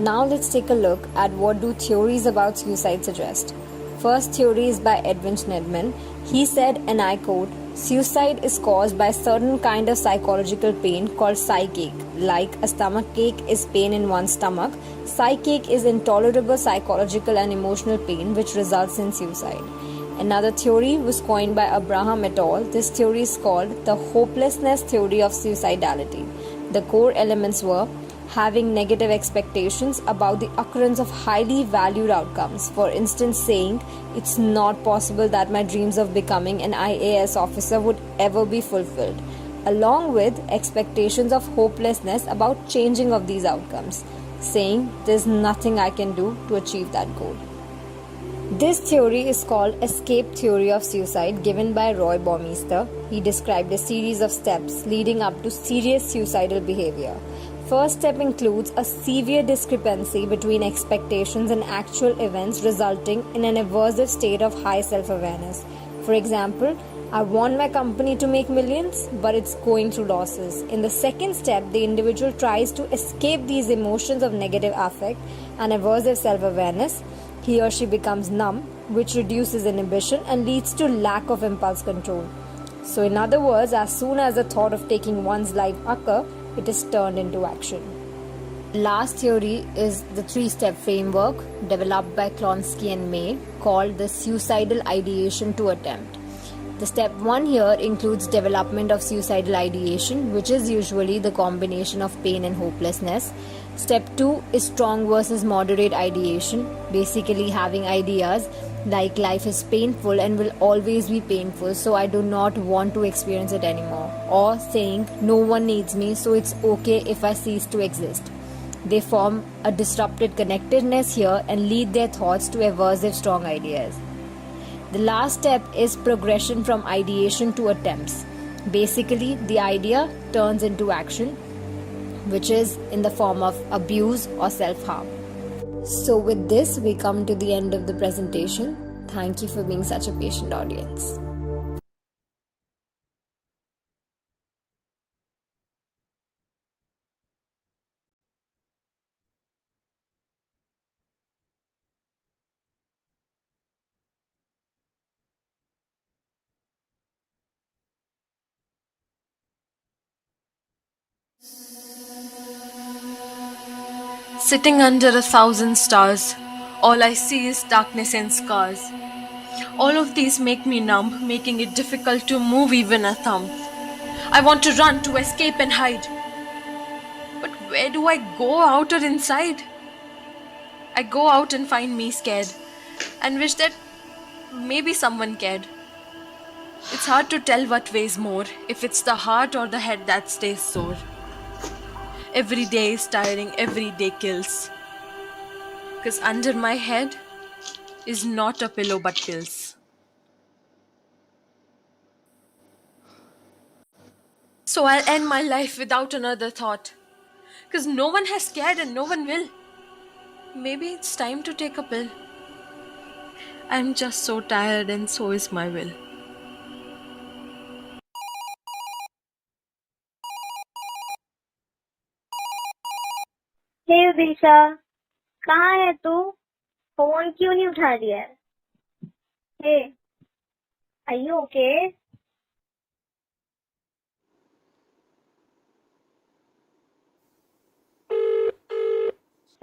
Now let's take a look at what do theories about suicide suggest. First theory is by Edwin Schneiderman. He said, and I quote, "Suicide is caused by certain kind of psychological pain called psychache. Like a stomach ache is pain in one's stomach, psychache is intolerable psychological and emotional pain which results in suicide." Another theory was coined by Abraham et al. This theory is called the hopelessness theory of suicidality. The core elements were having negative expectations about the occurrence of highly valued outcomes. For instance, saying, "It's not possible that my dreams of becoming an IAS officer would ever be fulfilled," along with expectations of hopelessness about changing of these outcomes, saying, "There's nothing I can do to achieve that goal." This theory is called escape theory of suicide, given by Roy Baumeister. He described a series of steps leading up to serious suicidal behavior. First step includes a severe discrepancy between expectations and actual events, resulting in an aversive state of high self-awareness. For example, I want my company to make millions, but it's going through losses. In the second step, the individual tries to escape these emotions of negative affect and aversive self-awareness. He or she becomes numb, which reduces inhibition and leads to lack of impulse control. So in other words, as soon as the thought of taking one's life occurs, it is turned into action. Last theory is the three-step framework developed by Klonsky and May, called the suicidal ideation to attempt. The step 1 here includes development of suicidal ideation, which is usually the combination of pain and hopelessness. Step 2 is strong versus moderate ideation, basically having ideas like life is painful and will always be painful, so I do not want to experience it anymore, or saying no one needs me, so it's okay if I cease to exist. They form a disrupted connectedness here and lead their thoughts to aversive strong ideas. The last step is progression from ideation to attempts. Basically, the idea turns into action, which is in the form of abuse or self-harm. So with this, we come to the end of the presentation. Thank you for being such a patient audience. Sitting under 1,000 stars, all I see is darkness and scars. All of these make me numb, making it difficult to move even a thumb. I want to run, to escape and hide. But where do I go, out or inside? I go out and find me scared, and wish that maybe someone cared. It's hard to tell what weighs more, if it's the heart or the head that stays sore. Every day is tiring, every day kills. 'Cause under my head is not a pillow but pills. So I'll end my life without another thought. 'Cause no one has cared and no one will. Maybe it's time to take a pill. I'm just so tired and so is my will. हे दिशा, कहाँ है तू? Phone क्यों नहीं उठा रही है? Hey, are you okay?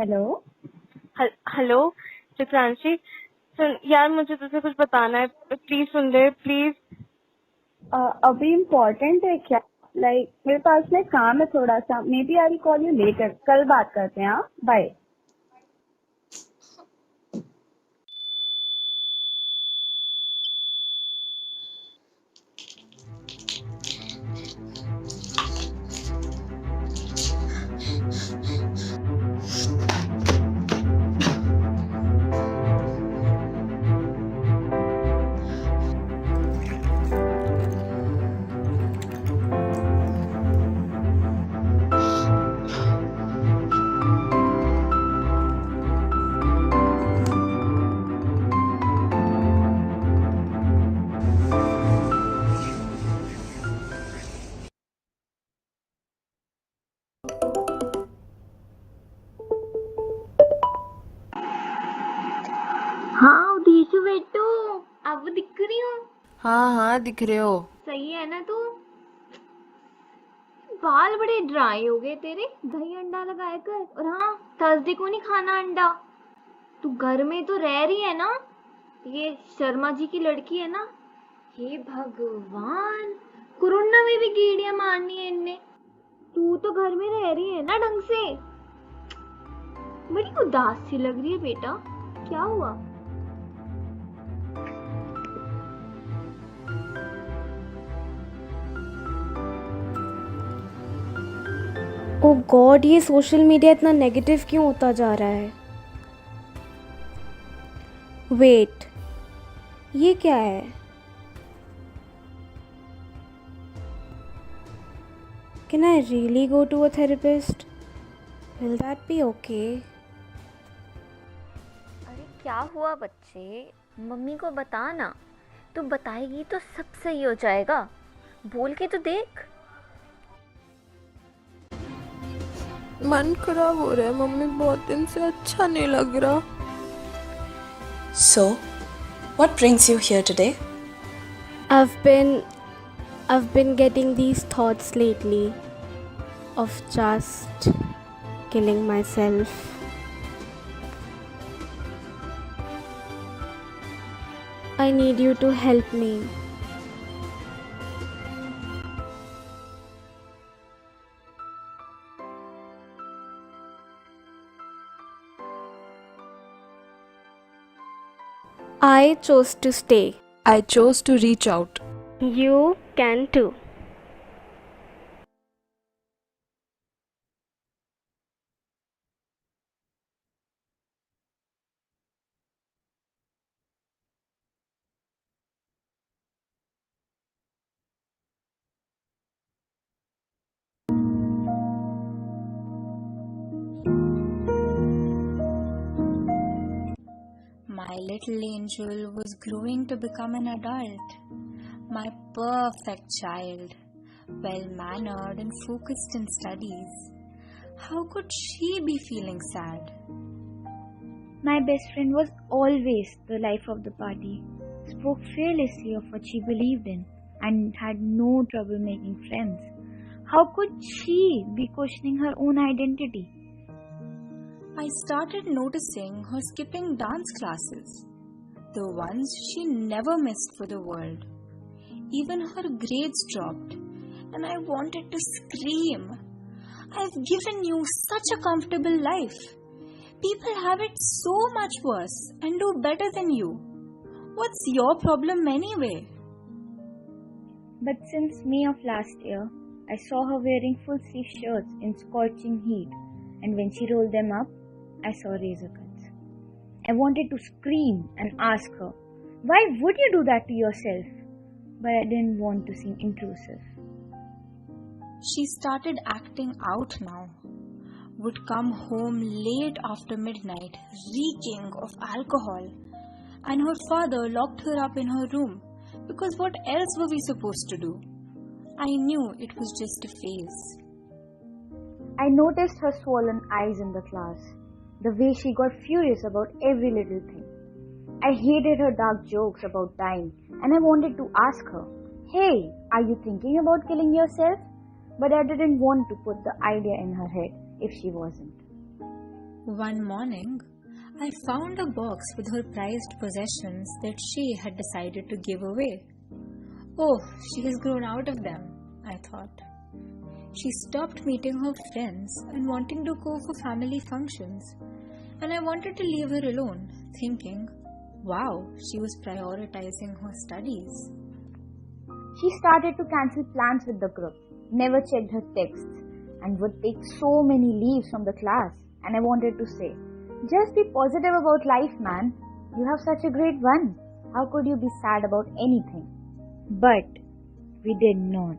Hello hello Chitranshi, सुन यार, मुझे तुझसे कुछ बताना है, प्लीज सुन ले प्लीज। अभी इम्पोर्टेंट है क्या? लाइक मेरे पास में काम है थोड़ा सा, maybe I will call you later, कल बात करते हैं। हाँ, बाय। हाँ हाँ दिख रहे हो। सही है ना तू? बाल बड़े ड्राई हो गए तेरे, दही अंडा लगाया कर। और हाँ, थर्सडे को नहीं खाना अंडा। तू घर में तो रह रही है ना? ये शर्मा जी की लड़की है ना? हे भगवान, कोरोना में भी कीड़ियां मारनी है इनने। तू तो घर में रह रही है ना ढंग से? बड़ी उदास सी लग रही है बेटा, क्या हुआ? ओ गॉड, ये सोशल मीडिया इतना नेगेटिव क्यों होता जा रहा है? वेट, ये क्या है? Can I really go to a therapist? Will that be okay? अरे क्या हुआ बच्चे? मम्मी को बता ना। तू बताएगी तो सब सही हो जाएगा। बोल के तो देख। मन खराब हो रहा है मम्मी, बहुत दिन से अच्छा नहीं लग रहा। So, what brings you here today? I've been getting these thoughts lately of just killing myself. I need you to help me. I chose to stay. I chose to reach out. You can too. My little angel was growing to become an adult. My perfect child, well-mannered and focused in studies. How could she be feeling sad? My best friend was always the life of the party, spoke fearlessly of what she believed in, and had no trouble making friends. How could she be questioning her own identity? I started noticing her skipping dance classes, the ones she never missed for the world. Even her grades dropped, and I wanted to scream. I've given you such a comfortable life. People have it so much worse and do better than you. What's your problem anyway? But since May of last year, I saw her wearing full-sleeve shirts in scorching heat, and when she rolled them up, I saw razor cuts. I wanted to scream and ask her, why would you do that to yourself? But I didn't want to seem intrusive. She started acting out now. Would come home late after midnight, reeking of alcohol. And her father locked her up in her room, because what else were we supposed to do? I knew it was just a phase. I noticed her swollen eyes in the class, the way she got furious about every little thing. I hated her dark jokes about dying, and I wanted to ask her, hey, are you thinking about killing yourself? But I didn't want to put the idea in her head if she wasn't. One morning, I found a box with her prized possessions that she had decided to give away. Oh, she has grown out of them, I thought. She stopped meeting her friends and wanting to go for family functions, and I wanted to leave her alone, thinking, wow, she was prioritizing her studies. She started to cancel plans with the group, never checked her texts, and would take so many leaves from the class. And I wanted to say, just be positive about life, man. You have such a great one. How could you be sad about anything? But we did not.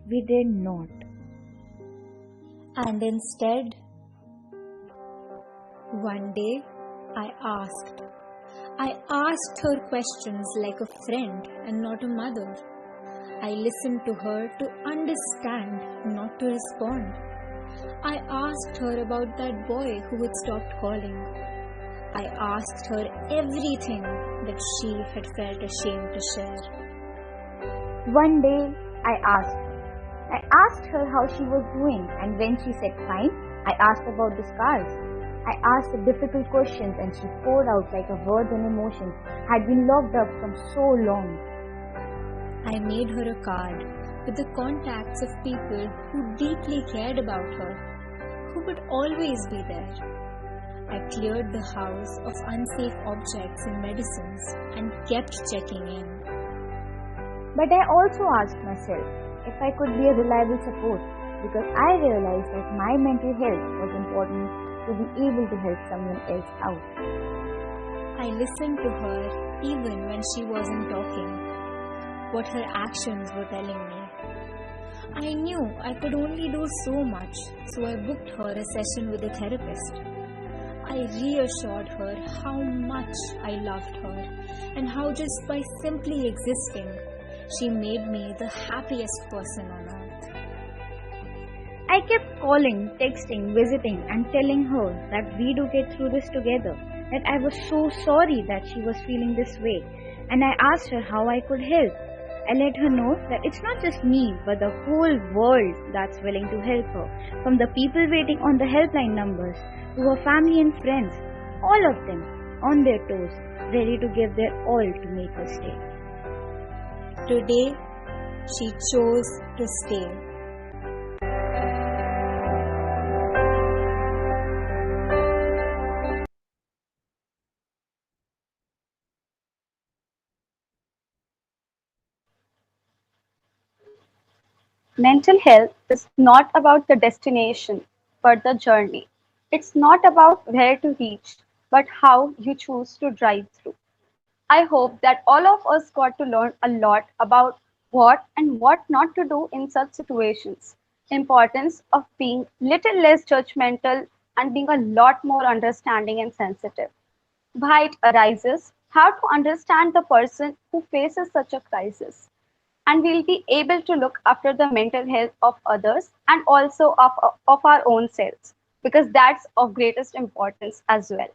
We did not. And instead, one day, I asked her questions like a friend and not a mother. I listened to her to understand, not to respond. I asked her about that boy who had stopped calling. I asked her everything that she had felt ashamed to share. One day, I asked her how she was doing, and when she said fine, I asked about the scars. I asked her difficult questions, and she poured out like her words and emotions had been locked up from so long. I made her a card with the contacts of people who deeply cared about her, who would always be there. I cleared the house of unsafe objects and medicines and kept checking in. But I also asked myself if I could be a reliable support, because I realized that my mental health was important to be able to help someone else out. I listened to her even when she wasn't talking, what her actions were telling me. I knew I could only do so much, so I booked her a session with a therapist. I reassured her how much I loved her and how just by simply existing, she made me the happiest person on earth. I kept calling, texting, visiting, and telling her that we do get through this together, that I was so sorry that she was feeling this way, and I asked her how I could help. I let her know that it's not just me, but the whole world that's willing to help her, from the people waiting on the helpline numbers to her family and friends, all of them on their toes, ready to give their all to make her stay. Today, she chose to stay. Mental health is not about the destination, but the journey. It's not about where to reach, but how you choose to drive through. I hope that all of us got to learn a lot about what and what not to do in such situations. Importance of being little less judgmental and being a lot more understanding and sensitive. Why it arises, how to understand the person who faces such a crisis, and we'll be able to look after the mental health of others and also of our own selves, because that's of greatest importance as well.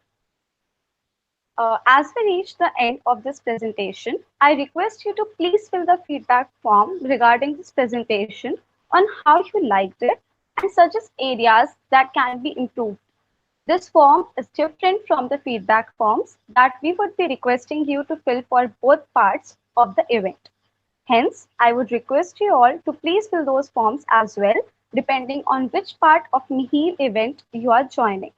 As we reach the end of this presentation, I request you to please fill the feedback form regarding this presentation on how you liked it and suggest areas that can be improved. This form is different from the feedback forms that we would be requesting you to fill for both parts of the event. Hence, I would request you all to please fill those forms as well, depending on which part of MEHEAL event you are joining,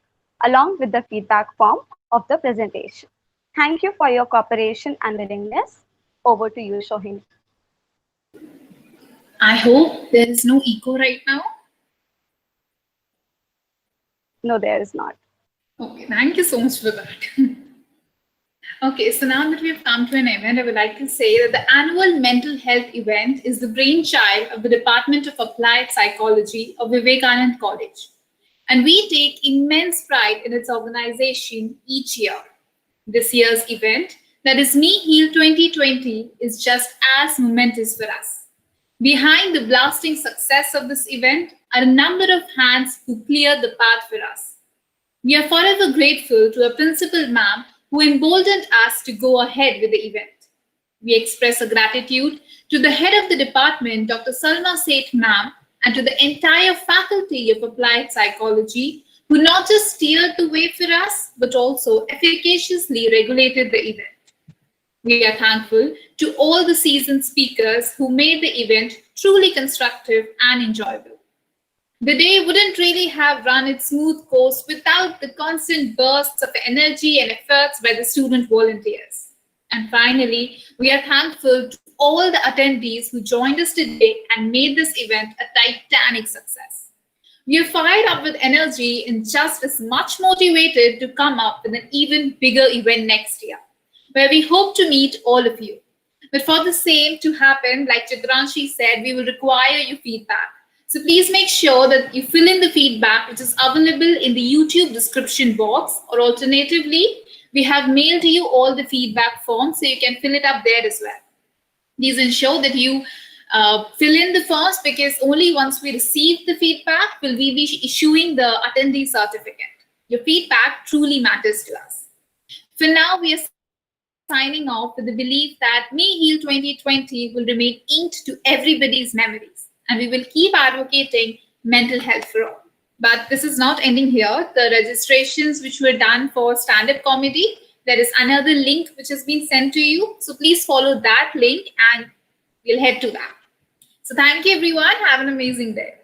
along with the feedback form of the presentation. Thank you for your cooperation and willingness. Over to you, Shohini. I hope there is no echo right now. No, there is not. Okay, thank you so much for that. Okay, so now that we've come to an end, I would like to say that the annual mental health event is the brainchild of the Department of Applied Psychology of Vivekanand College. And we take immense pride in its organization each year. This year's event, that is MEHEAL 2020, is just as momentous for us. Behind the blasting success of this event are a number of hands who cleared the path for us. We are forever grateful to our principal ma'am who emboldened us to go ahead with the event. We express a gratitude to the head of the department, Dr. Salma Seth ma'am, and to the entire faculty of applied psychology who not just steered the way for us, but also efficaciously regulated the event. We are thankful to all the seasoned speakers who made the event truly constructive and enjoyable. The day wouldn't really have run its smooth course without the constant bursts of energy and efforts by the student volunteers. And finally, we are thankful to all the attendees who joined us today and made this event a titanic success. We are fired up with energy and just as much motivated to come up with an even bigger event next year, where we hope to meet all of you. But for the same to happen, like Chitranshi said, we will require your feedback. So please make sure that you fill in the feedback which is available in the YouTube description box, or alternatively, we have mailed to you all the feedback forms so you can fill it up there as well. Please ensure that you fill in the forms, because only once we receive the feedback will we be issuing the attendee certificate. Your feedback truly matters to us. For now, we are signing signing off with the belief that MEHEAL 2020 will remain inked to everybody's memories, and we will keep advocating mental health for all. But this is not ending here. The registrations which were done for stand-up comedy, there is another link which has been sent to you. So please follow that link and we'll head to that. So thank you everyone. Have an amazing day.